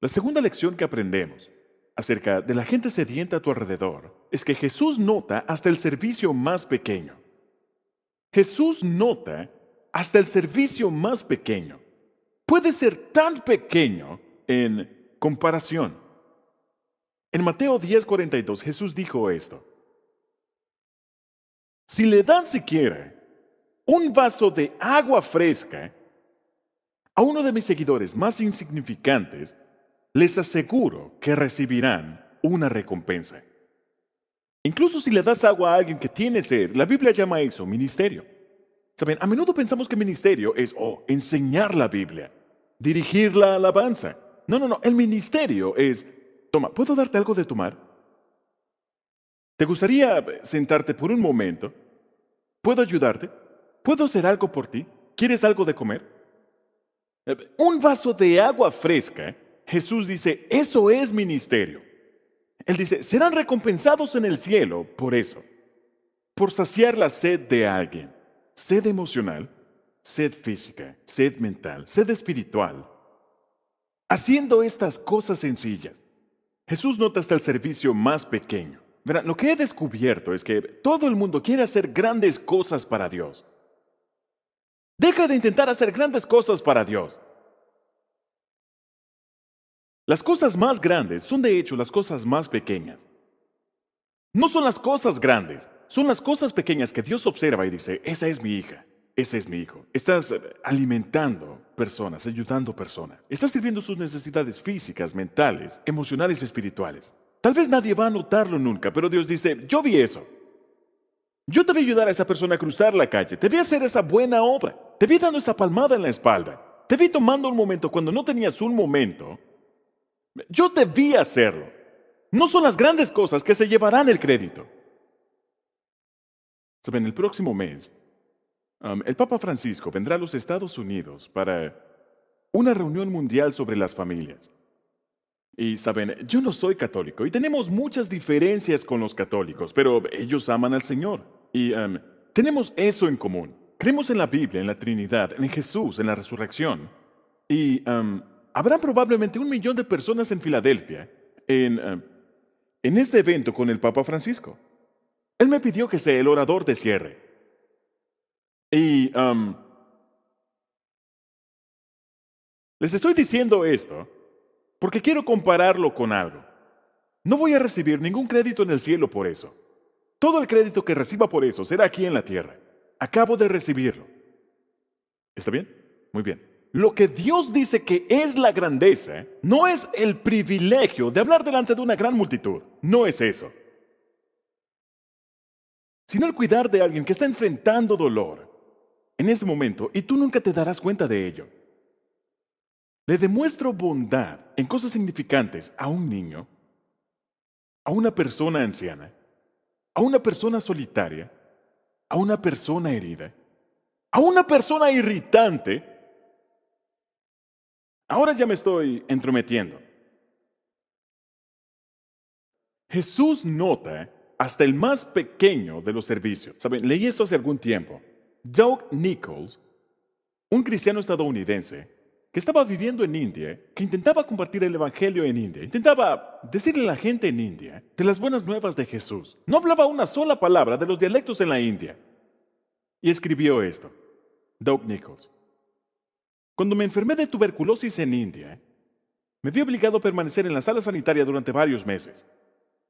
La segunda lección que aprendemos acerca de la gente sedienta a tu alrededor es que Jesús nota hasta el servicio más pequeño. Jesús nota hasta el servicio más pequeño. Puede ser tan pequeño en comparación. En Mateo 10:42 Jesús dijo esto. Si le dan siquiera un vaso de agua fresca a uno de mis seguidores más insignificantes, les aseguro que recibirán una recompensa. Incluso si le das agua a alguien que tiene sed, la Biblia llama eso ministerio. Saben, a menudo pensamos que ministerio es enseñar la Biblia, dirigir la alabanza. No, el ministerio es, toma, ¿puedo darte algo de tomar? ¿Te gustaría sentarte por un momento? ¿Puedo ayudarte? ¿Puedo hacer algo por ti? ¿Quieres algo de comer? Un vaso de agua fresca. Jesús dice, eso es ministerio. Él dice, serán recompensados en el cielo por eso, por saciar la sed de alguien. Sed emocional, sed física, sed mental, sed espiritual. Haciendo estas cosas sencillas, Jesús nota hasta el servicio más pequeño. Verán, lo que he descubierto es que todo el mundo quiere hacer grandes cosas para Dios. Deja de intentar hacer grandes cosas para Dios. Las cosas más grandes son de hecho las cosas más pequeñas. No son las cosas grandes, son las cosas pequeñas que Dios observa y dice, esa es mi hija, ese es mi hijo. Estás alimentando personas, ayudando personas. Estás sirviendo sus necesidades físicas, mentales, emocionales y espirituales. Tal vez nadie va a notarlo nunca, pero Dios dice, yo vi eso. Yo te voy a ayudar a esa persona a cruzar la calle, te voy a hacer esa buena obra, te vi dando esa palmada en la espalda, te vi tomando un momento cuando no tenías un momento. Yo te vi hacerlo. No son las grandes cosas que se llevarán el crédito. Saben, el próximo mes, el Papa Francisco vendrá a los Estados Unidos para una reunión mundial sobre las familias. Y saben, yo no soy católico y tenemos muchas diferencias con los católicos, pero ellos aman al Señor. Y tenemos eso en común. Creemos en la Biblia, en la Trinidad, en Jesús, en la resurrección. Y habrá probablemente 1 millón de personas en Filadelfia en este evento con el Papa Francisco. Él me pidió que sea el orador de cierre. Y les estoy diciendo esto porque quiero compararlo con algo. No voy a recibir ningún crédito en el cielo por eso. Todo el crédito que reciba por eso será aquí en la tierra. Acabo de recibirlo. ¿Está bien? Muy bien. Lo que Dios dice que es la grandeza no es el privilegio de hablar delante de una gran multitud. No es eso. Sino el cuidar de alguien que está enfrentando dolor en ese momento y tú nunca te darás cuenta de ello. Le demuestro bondad en cosas significantes a un niño, a una persona anciana, a una persona solitaria, a una persona herida, a una persona irritante. Ahora ya me estoy entrometiendo. Jesús nota hasta el más pequeño de los servicios. ¿Saben? Leí esto hace algún tiempo. Doug Nichols, un cristiano estadounidense que estaba viviendo en India, que intentaba compartir el evangelio en India, intentaba decirle a la gente en India de las buenas nuevas de Jesús. No hablaba una sola palabra de los dialectos en la India. Y escribió esto, Doug Nichols. Cuando me enfermé de tuberculosis en India, me vi obligado a permanecer en la sala sanitaria durante varios meses.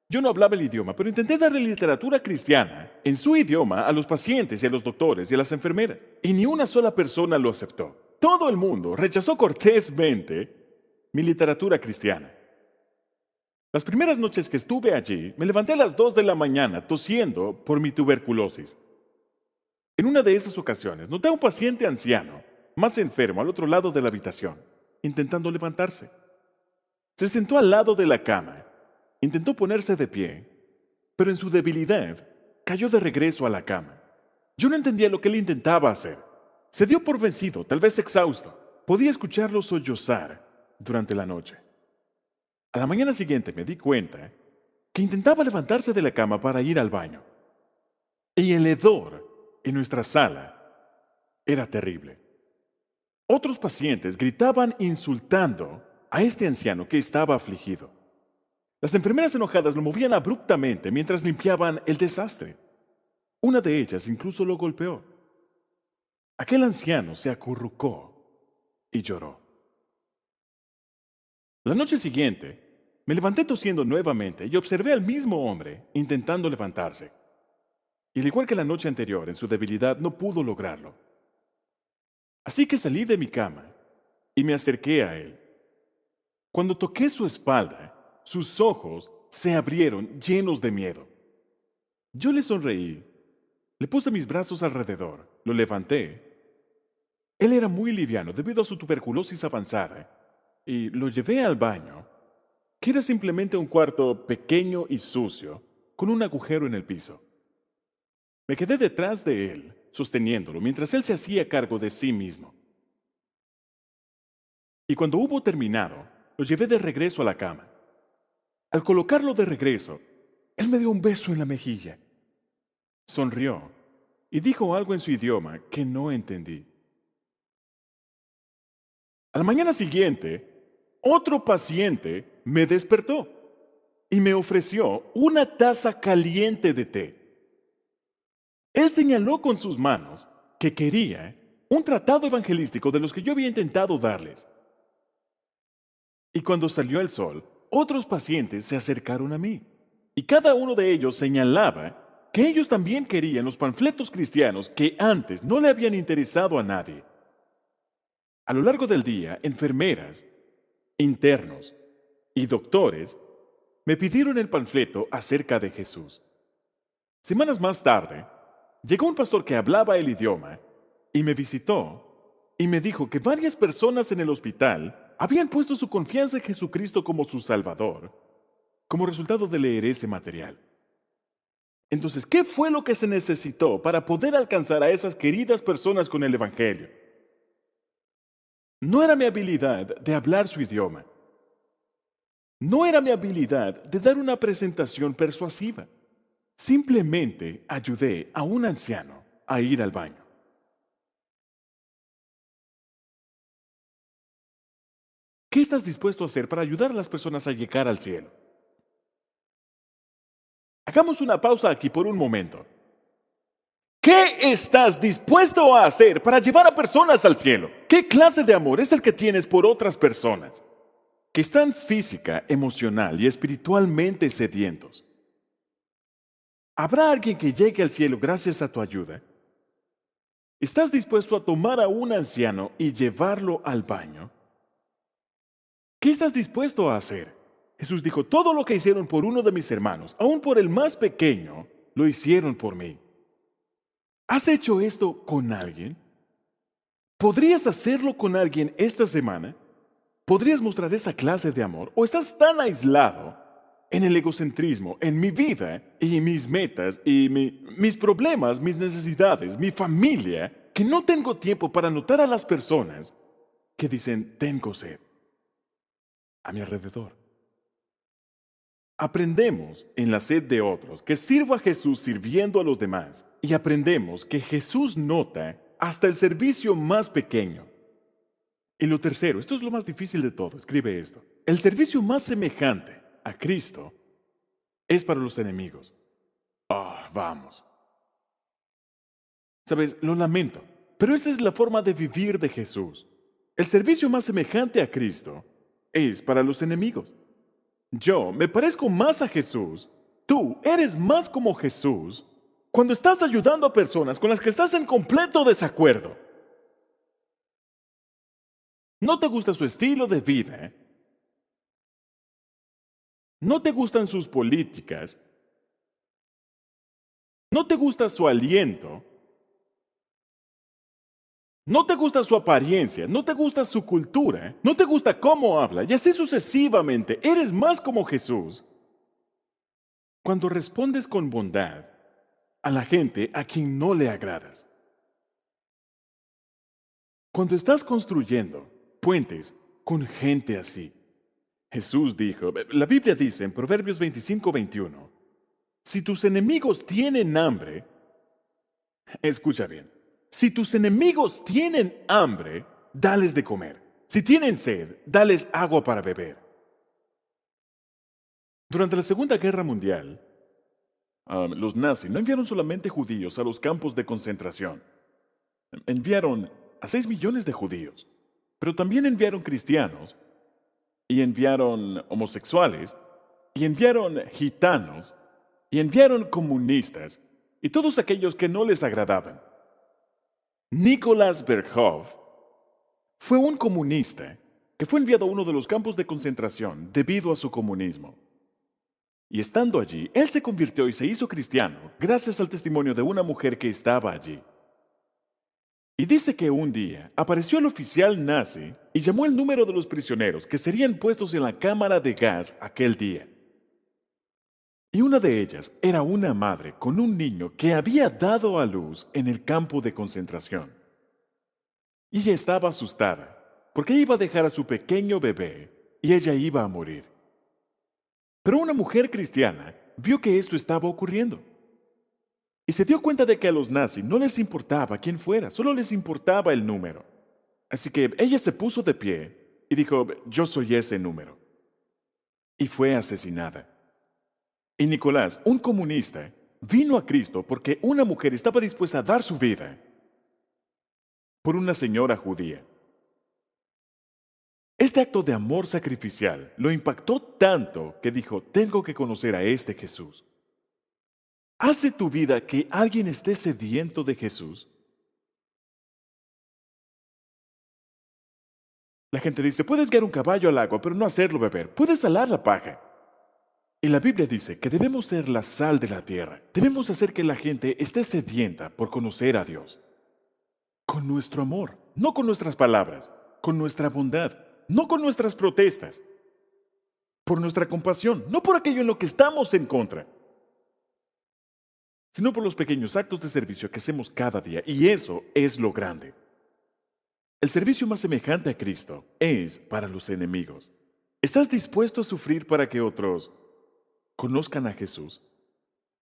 Yo no hablaba el idioma, pero intenté darle literatura cristiana en su idioma a los pacientes y a los doctores y a las enfermeras. Y ni una sola persona lo aceptó. Todo el mundo rechazó cortésmente mi literatura cristiana. Las primeras noches que estuve allí, me levanté a las 2 de la mañana tosiendo por mi tuberculosis. En una de esas ocasiones, noté a un paciente anciano, más enfermo, al otro lado de la habitación, intentando levantarse. Se sentó al lado de la cama. Intentó ponerse de pie, pero en su debilidad cayó de regreso a la cama. Yo no entendía lo que él intentaba hacer. Se dio por vencido, tal vez exhausto. Podía escucharlo sollozar durante la noche. A la mañana siguiente me di cuenta que intentaba levantarse de la cama para ir al baño. Y el hedor en nuestra sala era terrible. Otros pacientes gritaban insultando a este anciano que estaba afligido. Las enfermeras enojadas lo movían abruptamente mientras limpiaban el desastre. Una de ellas incluso lo golpeó. Aquel anciano se acurrucó y lloró. La noche siguiente, me levanté tosiendo nuevamente y observé al mismo hombre intentando levantarse. Y al igual que la noche anterior, en su debilidad no pudo lograrlo. Así que salí de mi cama y me acerqué a él. Cuando toqué su espalda, sus ojos se abrieron llenos de miedo. Yo le sonreí, le puse mis brazos alrededor, lo levanté. Él era muy liviano debido a su tuberculosis avanzada y lo llevé al baño, que era simplemente un cuarto pequeño y sucio con un agujero en el piso. Me quedé detrás de él, sosteniéndolo, mientras él se hacía cargo de sí mismo. Y cuando hubo terminado, lo llevé de regreso a la cama. Al colocarlo de regreso, él me dio un beso en la mejilla. Sonrió y dijo algo en su idioma que no entendí. A la mañana siguiente, otro paciente me despertó. y me ofreció una taza caliente de té. Él señaló con sus manos que quería un tratado evangelístico de los que yo había intentado darles. Y cuando salió el sol, otros pacientes se acercaron a mí, y cada uno de ellos señalaba que ellos también querían los panfletos cristianos que antes no le habían interesado a nadie. A lo largo del día, enfermeras, internos y doctores me pidieron el panfleto acerca de Jesús. Semanas más tarde, llegó un pastor que hablaba el idioma y me visitó y me dijo que varias personas en el hospital habían puesto su confianza en Jesucristo como su Salvador, como resultado de leer ese material. Entonces, ¿qué fue lo que se necesitó para poder alcanzar a esas queridas personas con el Evangelio? No era mi habilidad de hablar su idioma. No era mi habilidad de dar una presentación persuasiva. Simplemente ayudé a un anciano a ir al baño. ¿Qué estás dispuesto a hacer para ayudar a las personas a llegar al cielo? Hagamos una pausa aquí por un momento. ¿Qué estás dispuesto a hacer para llevar a personas al cielo? ¿Qué clase de amor es el que tienes por otras personas que están física, emocional y espiritualmente sedientos? ¿Habrá alguien que llegue al cielo gracias a tu ayuda? ¿Estás dispuesto a tomar a un anciano y llevarlo al baño? ¿Qué estás dispuesto a hacer? Jesús dijo, todo lo que hicieron por uno de mis hermanos, aun por el más pequeño, lo hicieron por mí. ¿Has hecho esto con alguien? ¿Podrías hacerlo con alguien esta semana? ¿Podrías mostrar esa clase de amor? ¿O estás tan aislado en el egocentrismo, en mi vida y mis metas y mis problemas, mis necesidades, mi familia, que no tengo tiempo para notar a las personas que dicen, tengo sed a mi alrededor? Aprendemos en la sed de otros que sirva a Jesús sirviendo a los demás, y aprendemos que Jesús nota hasta el servicio más pequeño. Y lo tercero, esto es lo más difícil de todo, escribe esto: el servicio más semejante a Cristo es para los enemigos. Vamos. Sabes, lo lamento, pero esta es la forma de vivir de Jesús. El servicio más semejante a Cristo es para los enemigos. Yo me parezco más a Jesús, tú eres más como Jesús cuando estás ayudando a personas con las que estás en completo desacuerdo. No te gusta su estilo de vida, no te gustan sus políticas, no te gusta su aliento, no te gusta su apariencia, no te gusta su cultura, no te gusta cómo habla, y así sucesivamente. Eres más como Jesús cuando respondes con bondad a la gente a quien no le agradas. Cuando estás construyendo puentes con gente así. Jesús dijo, la Biblia dice en Proverbios 25:21, si tus enemigos tienen hambre, escucha bien, si tus enemigos tienen hambre, dales de comer. Si tienen sed, dales agua para beber. Durante la Segunda Guerra Mundial, los nazis no enviaron solamente judíos a los campos de concentración. Enviaron a 6 millones de judíos, pero también enviaron cristianos, y enviaron homosexuales, y enviaron gitanos, y enviaron comunistas, y todos aquellos que no les agradaban. Nicolás Berghoff fue un comunista que fue enviado a uno de los campos de concentración debido a su comunismo. Y estando allí, él se convirtió y se hizo cristiano gracias al testimonio de una mujer que estaba allí. Y dice que un día apareció el oficial nazi y llamó el número de los prisioneros que serían puestos en la cámara de gas aquel día. Y una de ellas era una madre con un niño que había dado a luz en el campo de concentración. Y ella estaba asustada porque iba a dejar a su pequeño bebé y ella iba a morir. Pero una mujer cristiana vio que esto estaba ocurriendo y se dio cuenta de que a los nazis no les importaba quién fuera, solo les importaba el número. Así que ella se puso de pie y dijo, yo soy ese número. Y fue asesinada. Y Nicolás, un comunista, vino a Cristo porque una mujer estaba dispuesta a dar su vida por una señora judía. Este acto de amor sacrificial lo impactó tanto que dijo, tengo que conocer a este Jesús. ¿Hace tu vida que alguien esté sediento de Jesús? La gente dice, puedes guiar un caballo al agua, pero no hacerlo beber. Puedes salar la paja. Y la Biblia dice que debemos ser la sal de la tierra. Debemos hacer que la gente esté sedienta por conocer a Dios. Con nuestro amor, no con nuestras palabras, con nuestra bondad, no con nuestras protestas, por nuestra compasión, no por aquello en lo que estamos en contra, sino por los pequeños actos de servicio que hacemos cada día. Y eso es lo grande. El servicio más semejante a Cristo es para los enemigos. ¿Estás dispuesto a sufrir para que otros conozcan a Jesús?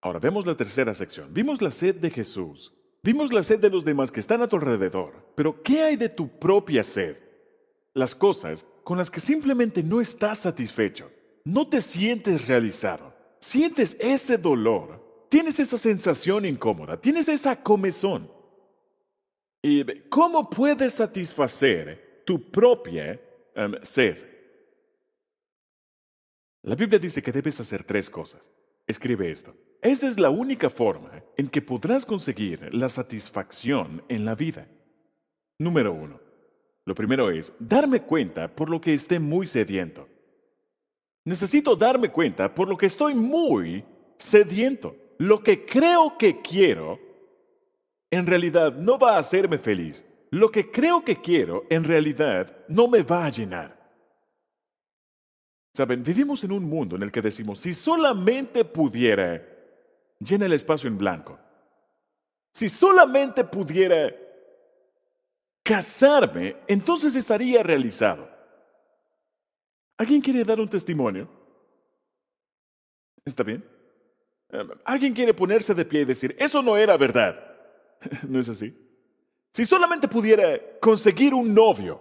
Ahora vemos la tercera sección. Vimos la sed de Jesús. Vimos la sed de los demás que están a tu alrededor. Pero ¿qué hay de tu propia sed? Las cosas con las que simplemente no estás satisfecho. No te sientes realizado. Sientes ese dolor. Tienes esa sensación incómoda. Tienes esa comezón. ¿Y cómo puedes satisfacer tu propia sed? La Biblia dice que debes hacer 3 cosas. Escribe esto. Esta es la única forma en que podrás conseguir la satisfacción en la vida. Número 1. Lo primero es darme cuenta por lo que esté muy sediento. Necesito darme cuenta por lo que estoy muy sediento. Lo que creo que quiero, en realidad no va a hacerme feliz. Lo que creo que quiero, en realidad no me va a llenar. Saben, vivimos en un mundo en el que decimos, si solamente pudiera, llena el espacio en blanco. Si solamente pudiera casarme, entonces estaría realizado. ¿Alguien quiere dar un testimonio? ¿Está bien? ¿Alguien quiere ponerse de pie y decir, eso no era verdad? ¿No es así? Si solamente pudiera conseguir un novio,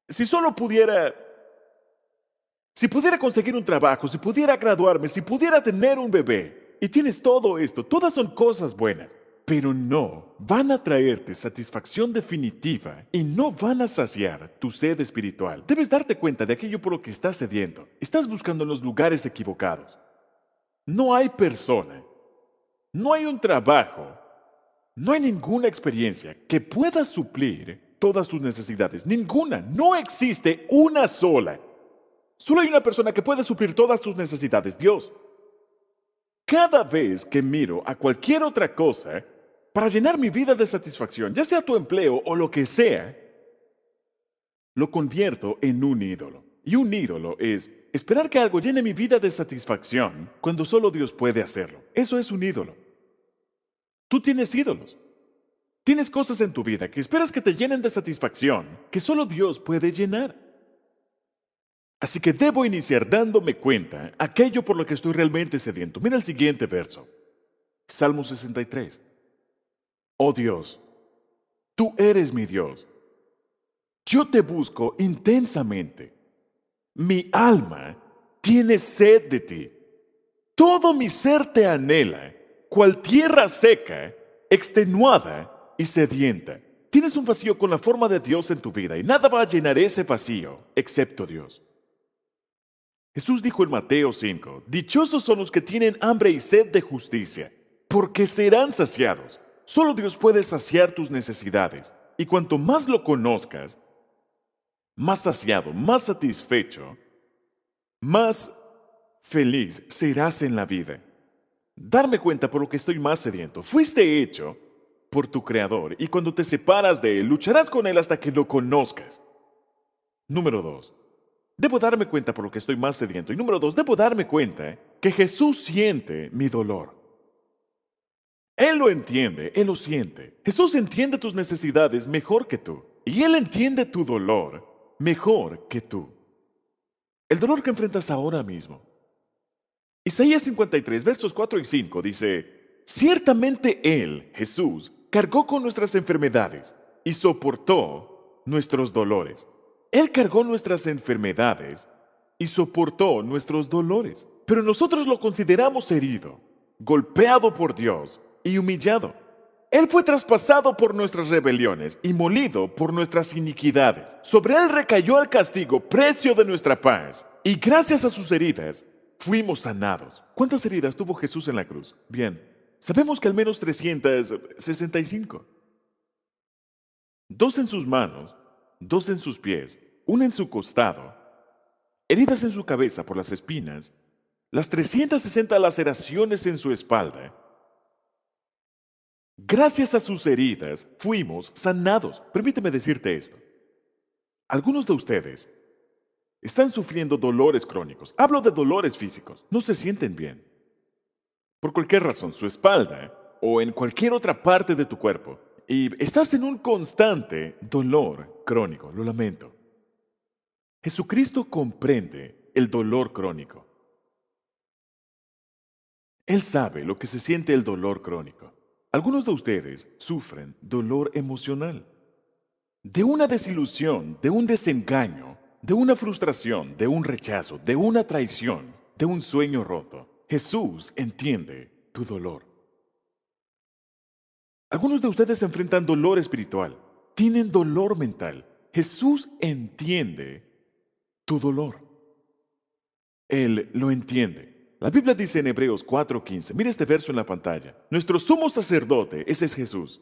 si pudiera conseguir un trabajo, si pudiera graduarme, si pudiera tener un bebé, y tienes todo esto, todas son cosas buenas, pero no van a traerte satisfacción definitiva y no van a saciar tu sed espiritual. Debes darte cuenta de aquello por lo que estás sediento. Estás buscando en los lugares equivocados. No hay persona, no hay un trabajo, no hay ninguna experiencia que pueda suplir todas tus necesidades. Ninguna, no existe una sola. Solo hay una persona que puede suplir todas tus necesidades, Dios. Cada vez que miro a cualquier otra cosa para llenar mi vida de satisfacción, ya sea tu empleo o lo que sea, lo convierto en un ídolo. Y un ídolo es esperar que algo llene mi vida de satisfacción cuando solo Dios puede hacerlo. Eso es un ídolo. Tú tienes ídolos. Tienes cosas en tu vida que esperas que te llenen de satisfacción que solo Dios puede llenar. Así que debo iniciar dándome cuenta aquello por lo que estoy realmente sediento. Mira el siguiente verso. Salmo 63. Oh Dios, tú eres mi Dios. Yo te busco intensamente. Mi alma tiene sed de ti. Todo mi ser te anhela, cual tierra seca, extenuada y sedienta. Tienes un vacío con la forma de Dios en tu vida y nada va a llenar ese vacío excepto Dios. Jesús dijo en Mateo 5, dichosos son los que tienen hambre y sed de justicia, porque serán saciados. Solo Dios puede saciar tus necesidades. Y cuanto más lo conozcas, más saciado, más satisfecho, más feliz serás en la vida. Darme cuenta por lo que estoy más sediento. Fuiste hecho por tu Creador y cuando te separas de Él, lucharás con Él hasta que lo conozcas. Número 2. Debo darme cuenta por lo que estoy más sediento. Y número 2, debo darme cuenta que Jesús siente mi dolor. Él lo entiende, Él lo siente. Jesús entiende tus necesidades mejor que tú. Y Él entiende tu dolor mejor que tú. El dolor que enfrentas ahora mismo. Isaías 53, versos 4 y 5 dice, ciertamente Él, Jesús, cargó con nuestras enfermedades y soportó nuestros dolores. Él cargó nuestras enfermedades y soportó nuestros dolores. Pero nosotros lo consideramos herido, golpeado por Dios y humillado. Él fue traspasado por nuestras rebeliones y molido por nuestras iniquidades. Sobre él recayó el castigo, precio de nuestra paz. Y gracias a sus heridas, fuimos sanados. ¿Cuántas heridas tuvo Jesús en la cruz? Bien, sabemos que al menos 365. 2 en sus manos, 2 en sus pies, 1 en su costado, heridas en su cabeza por las espinas, las 360 laceraciones en su espalda. Gracias a sus heridas fuimos sanados. Permíteme decirte esto. Algunos de ustedes están sufriendo dolores crónicos. Hablo de dolores físicos. No se sienten bien. Por cualquier razón, su espalda o en cualquier otra parte de tu cuerpo. Y estás en un constante dolor crónico. Lo lamento. Jesucristo comprende el dolor crónico. Él sabe lo que se siente el dolor crónico. Algunos de ustedes sufren dolor emocional, de una desilusión, de un desengaño, de una frustración, de un rechazo, de una traición, de un sueño roto. Jesús entiende tu dolor. Algunos de ustedes enfrentan dolor espiritual, tienen dolor mental. Jesús entiende tu dolor. Él lo entiende. La Biblia dice en Hebreos 4:15, mira este verso en la pantalla. Nuestro sumo sacerdote, ese es Jesús,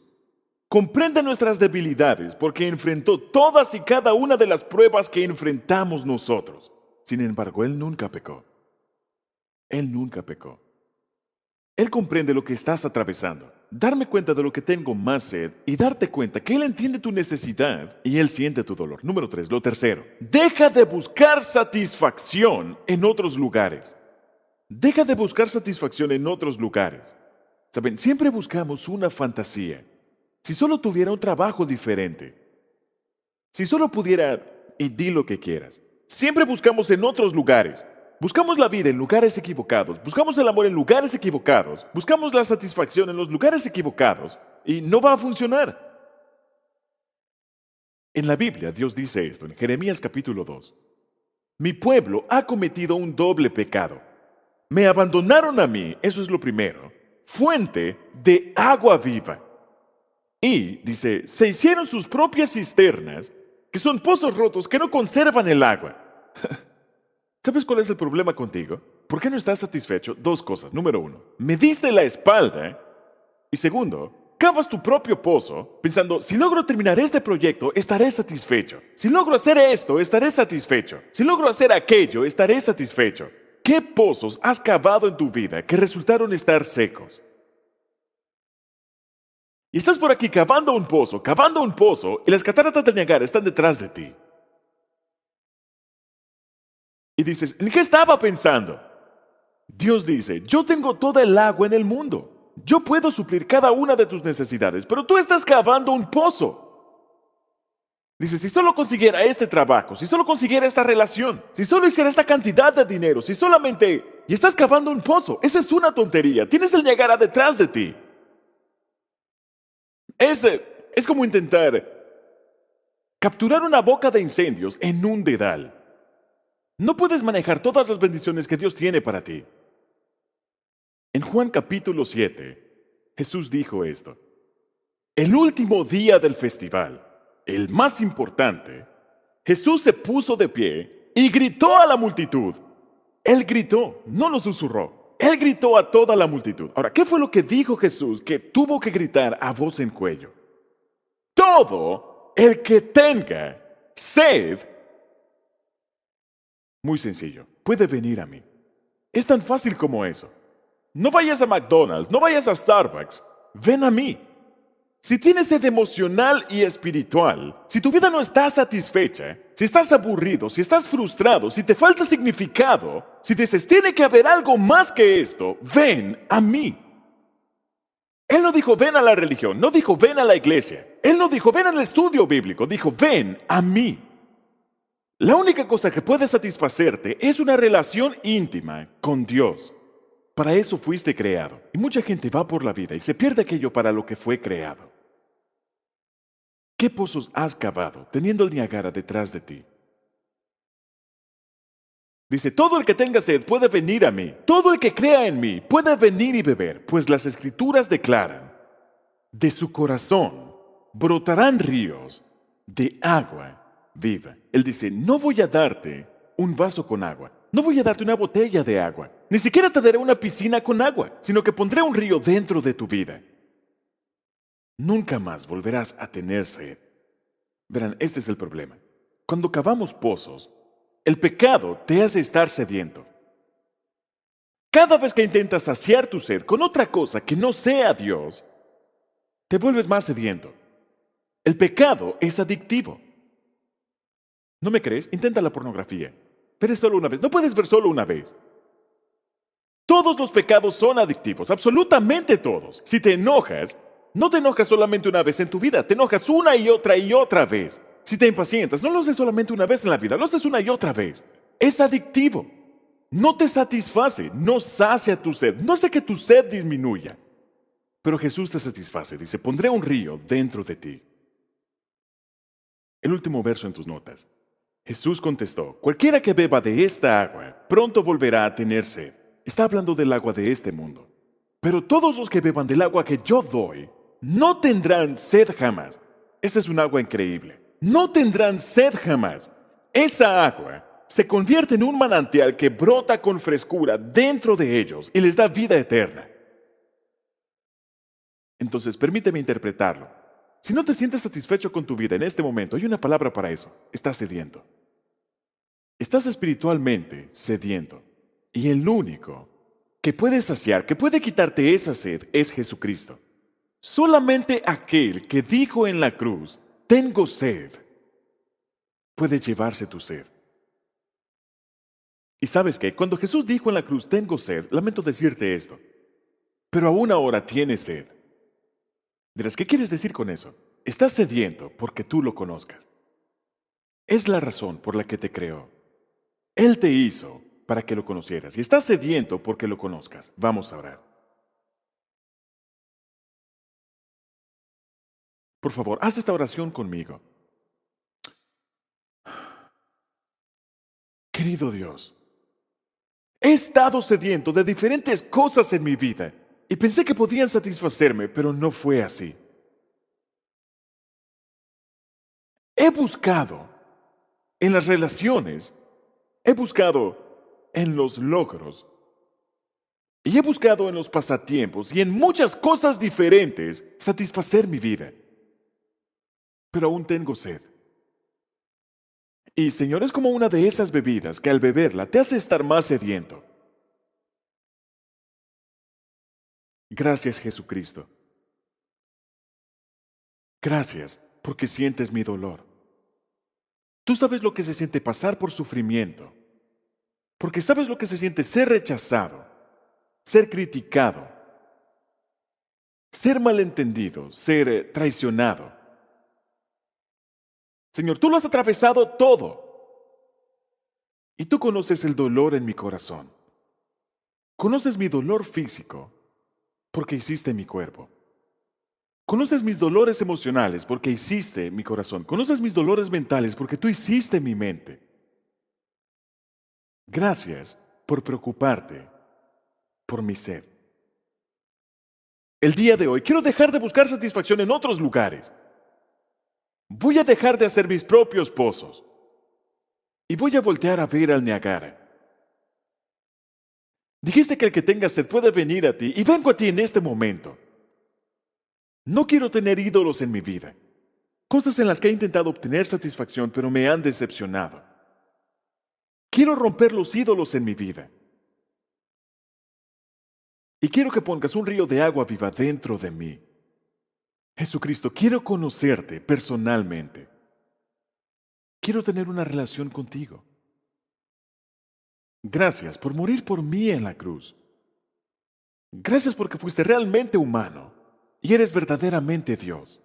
comprende nuestras debilidades porque enfrentó todas y cada una de las pruebas que enfrentamos nosotros. Sin embargo, Él nunca pecó. Él nunca pecó. Él comprende lo que estás atravesando. Darme cuenta de lo que tengo más sed y darte cuenta que Él entiende tu necesidad y Él siente tu dolor. Número 3, lo tercero. Deja de buscar satisfacción en otros lugares. Deja de buscar satisfacción en otros lugares. Saben, siempre buscamos una fantasía. Si solo tuviera un trabajo diferente. Si solo pudiera, y di lo que quieras. Siempre buscamos en otros lugares. Buscamos la vida en lugares equivocados. Buscamos el amor en lugares equivocados. Buscamos la satisfacción en los lugares equivocados. Y no va a funcionar. En la Biblia Dios dice esto, en Jeremías capítulo 2. Mi pueblo ha cometido un doble pecado. Me abandonaron a mí, eso es lo primero, fuente de agua viva. Y, dice, se hicieron sus propias cisternas, que son pozos rotos que no conservan el agua. ¿Sabes cuál es el problema contigo? ¿Por qué no estás satisfecho? Dos cosas. Número 1, me diste la espalda. Y segundo, cavas tu propio pozo pensando, si logro terminar este proyecto, estaré satisfecho. Si logro hacer esto, estaré satisfecho. Si logro hacer aquello, estaré satisfecho. ¿Qué pozos has cavado en tu vida que resultaron estar secos? Y estás por aquí cavando un pozo, y las cataratas del Niágara están detrás de ti. Y dices, ¿en qué estaba pensando? Dios dice, yo tengo toda el agua en el mundo. Yo puedo suplir cada una de tus necesidades, pero tú estás cavando un pozo. Dice, si solo consiguiera este trabajo, si solo consiguiera esta relación, si solo hiciera esta cantidad de dinero, si solamente... Y estás cavando un pozo. Esa es una tontería. Tienes el Niágara detrás de ti. Es como intentar capturar una boca de incendios en un dedal. No puedes manejar todas las bendiciones que Dios tiene para ti. En Juan capítulo 7, Jesús dijo esto. El último día del festival, el más importante, Jesús se puso de pie y gritó a la multitud. Él gritó, no lo susurró. Él gritó a toda la multitud. Ahora, ¿qué fue lo que dijo Jesús que tuvo que gritar a voz en cuello? Todo el que tenga sed, muy sencillo, puede venir a mí. Es tan fácil como eso. No vayas a McDonald's, no vayas a Starbucks, ven a mí. Si tienes sed emocional y espiritual, si tu vida no está satisfecha, si estás aburrido, si estás frustrado, si te falta significado, si dices, tiene que haber algo más que esto, ven a mí. Él no dijo, ven a la religión, no dijo, ven a la iglesia. Él no dijo, ven al estudio bíblico, dijo, ven a mí. La única cosa que puede satisfacerte es una relación íntima con Dios. Para eso fuiste creado. Y mucha gente va por la vida y se pierde aquello para lo que fue creado. ¿Qué pozos has cavado teniendo el Niágara detrás de ti? Dice, todo el que tenga sed puede venir a mí. Todo el que crea en mí puede venir y beber, pues las Escrituras declaran, de su corazón brotarán ríos de agua viva. Él dice, no voy a darte un vaso con agua, no voy a darte una botella de agua, ni siquiera te daré una piscina con agua, sino que pondré un río dentro de tu vida. Nunca más volverás a tener sed. Verán, este es el problema. Cuando cavamos pozos, el pecado te hace estar sediento. Cada vez que intentas saciar tu sed con otra cosa que no sea Dios, te vuelves más sediento. El pecado es adictivo. ¿No me crees? Intenta la pornografía. Pero es solo una vez. No puedes ver solo una vez. Todos los pecados son adictivos, absolutamente todos. Si te enojas, no te enojas solamente una vez en tu vida, te enojas una y otra vez. Si te impacientas, no lo haces solamente una vez en la vida, lo haces una y otra vez. Es adictivo. No te satisface, no sacia tu sed, no hace que tu sed disminuya. Pero Jesús te satisface, dice, pondré un río dentro de ti. El último verso en tus notas. Jesús contestó, cualquiera que beba de esta agua, pronto volverá a tener sed. Está hablando del agua de este mundo. Pero todos los que beban del agua que yo doy, no tendrán sed jamás. Esa es un agua increíble. No tendrán sed jamás. Esa agua se convierte en un manantial que brota con frescura dentro de ellos y les da vida eterna. Entonces, permíteme interpretarlo. Si no te sientes satisfecho con tu vida en este momento, hay una palabra para eso. Estás sediento. Estás espiritualmente sediento. Y el único que puede saciar, que puede quitarte esa sed, es Jesucristo. Solamente aquel que dijo en la cruz, tengo sed, puede llevarse tu sed. Y sabes qué, cuando Jesús dijo en la cruz, tengo sed, lamento decirte esto, pero aún ahora tienes sed. Dirás, ¿qué quieres decir con eso? Estás sediento porque tú lo conozcas. Es la razón por la que te creó. Él te hizo para que lo conocieras y estás sediento porque lo conozcas. Vamos a orar. Por favor, haz esta oración conmigo. Querido Dios, he estado sediento de diferentes cosas en mi vida y pensé que podían satisfacerme, pero no fue así. He buscado en las relaciones, he buscado en los logros y he buscado en los pasatiempos y en muchas cosas diferentes satisfacer mi vida. Pero aún tengo sed. Y Señor, es como una de esas bebidas que al beberla te hace estar más sediento. Gracias, Jesucristo. Gracias porque sientes mi dolor. Tú sabes lo que se siente pasar por sufrimiento, porque sabes lo que se siente ser rechazado, ser criticado, ser malentendido, ser traicionado. Señor, tú lo has atravesado todo y tú conoces el dolor en mi corazón. Conoces mi dolor físico porque hiciste mi cuerpo. Conoces mis dolores emocionales porque hiciste mi corazón. Conoces mis dolores mentales porque tú hiciste mi mente. Gracias por preocuparte por mi sed. El día de hoy quiero dejar de buscar satisfacción en otros lugares. Voy a dejar de hacer mis propios pozos y voy a voltear a ver al Niágara. Dijiste que el que tenga sed puede venir a ti y vengo a ti en este momento. No quiero tener ídolos en mi vida, cosas en las que he intentado obtener satisfacción pero me han decepcionado. Quiero romper los ídolos en mi vida. Y quiero que pongas un río de agua viva dentro de mí. Jesucristo, quiero conocerte personalmente. Quiero tener una relación contigo. Gracias por morir por mí en la cruz. Gracias porque fuiste realmente humano y eres verdaderamente Dios.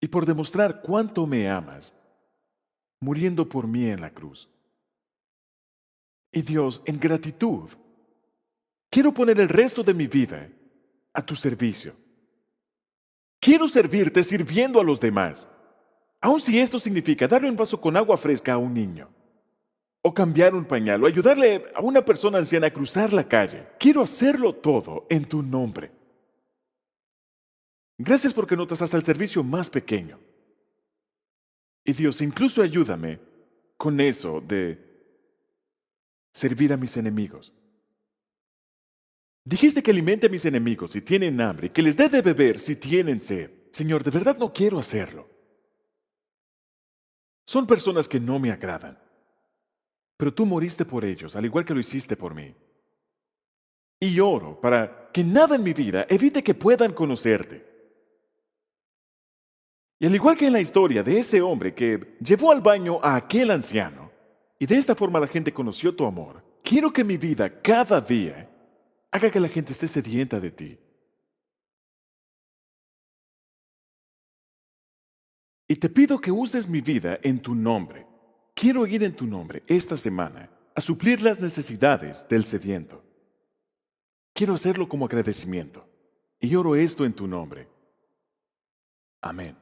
Y por demostrar cuánto me amas, muriendo por mí en la cruz. Y Dios, en gratitud, quiero poner el resto de mi vida a tu servicio. Quiero servirte sirviendo a los demás, aun si esto significa darle un vaso con agua fresca a un niño, o cambiar un pañal, o ayudarle a una persona anciana a cruzar la calle. Quiero hacerlo todo en tu nombre. Gracias porque notas hasta el servicio más pequeño. Y Dios, incluso ayúdame con eso de servir a mis enemigos. Dijiste que alimente a mis enemigos si tienen hambre, que les dé de beber si tienen sed. Señor, de verdad no quiero hacerlo. Son personas que no me agradan. Pero tú moriste por ellos, al igual que lo hiciste por mí. Y oro para que nada en mi vida evite que puedan conocerte. Y al igual que en la historia de ese hombre que llevó al baño a aquel anciano, y de esta forma la gente conoció tu amor, quiero que mi vida cada día haga que la gente esté sedienta de ti. Y te pido que uses mi vida en tu nombre. Quiero ir en tu nombre esta semana a suplir las necesidades del sediento. Quiero hacerlo como agradecimiento. Y oro esto en tu nombre. Amén.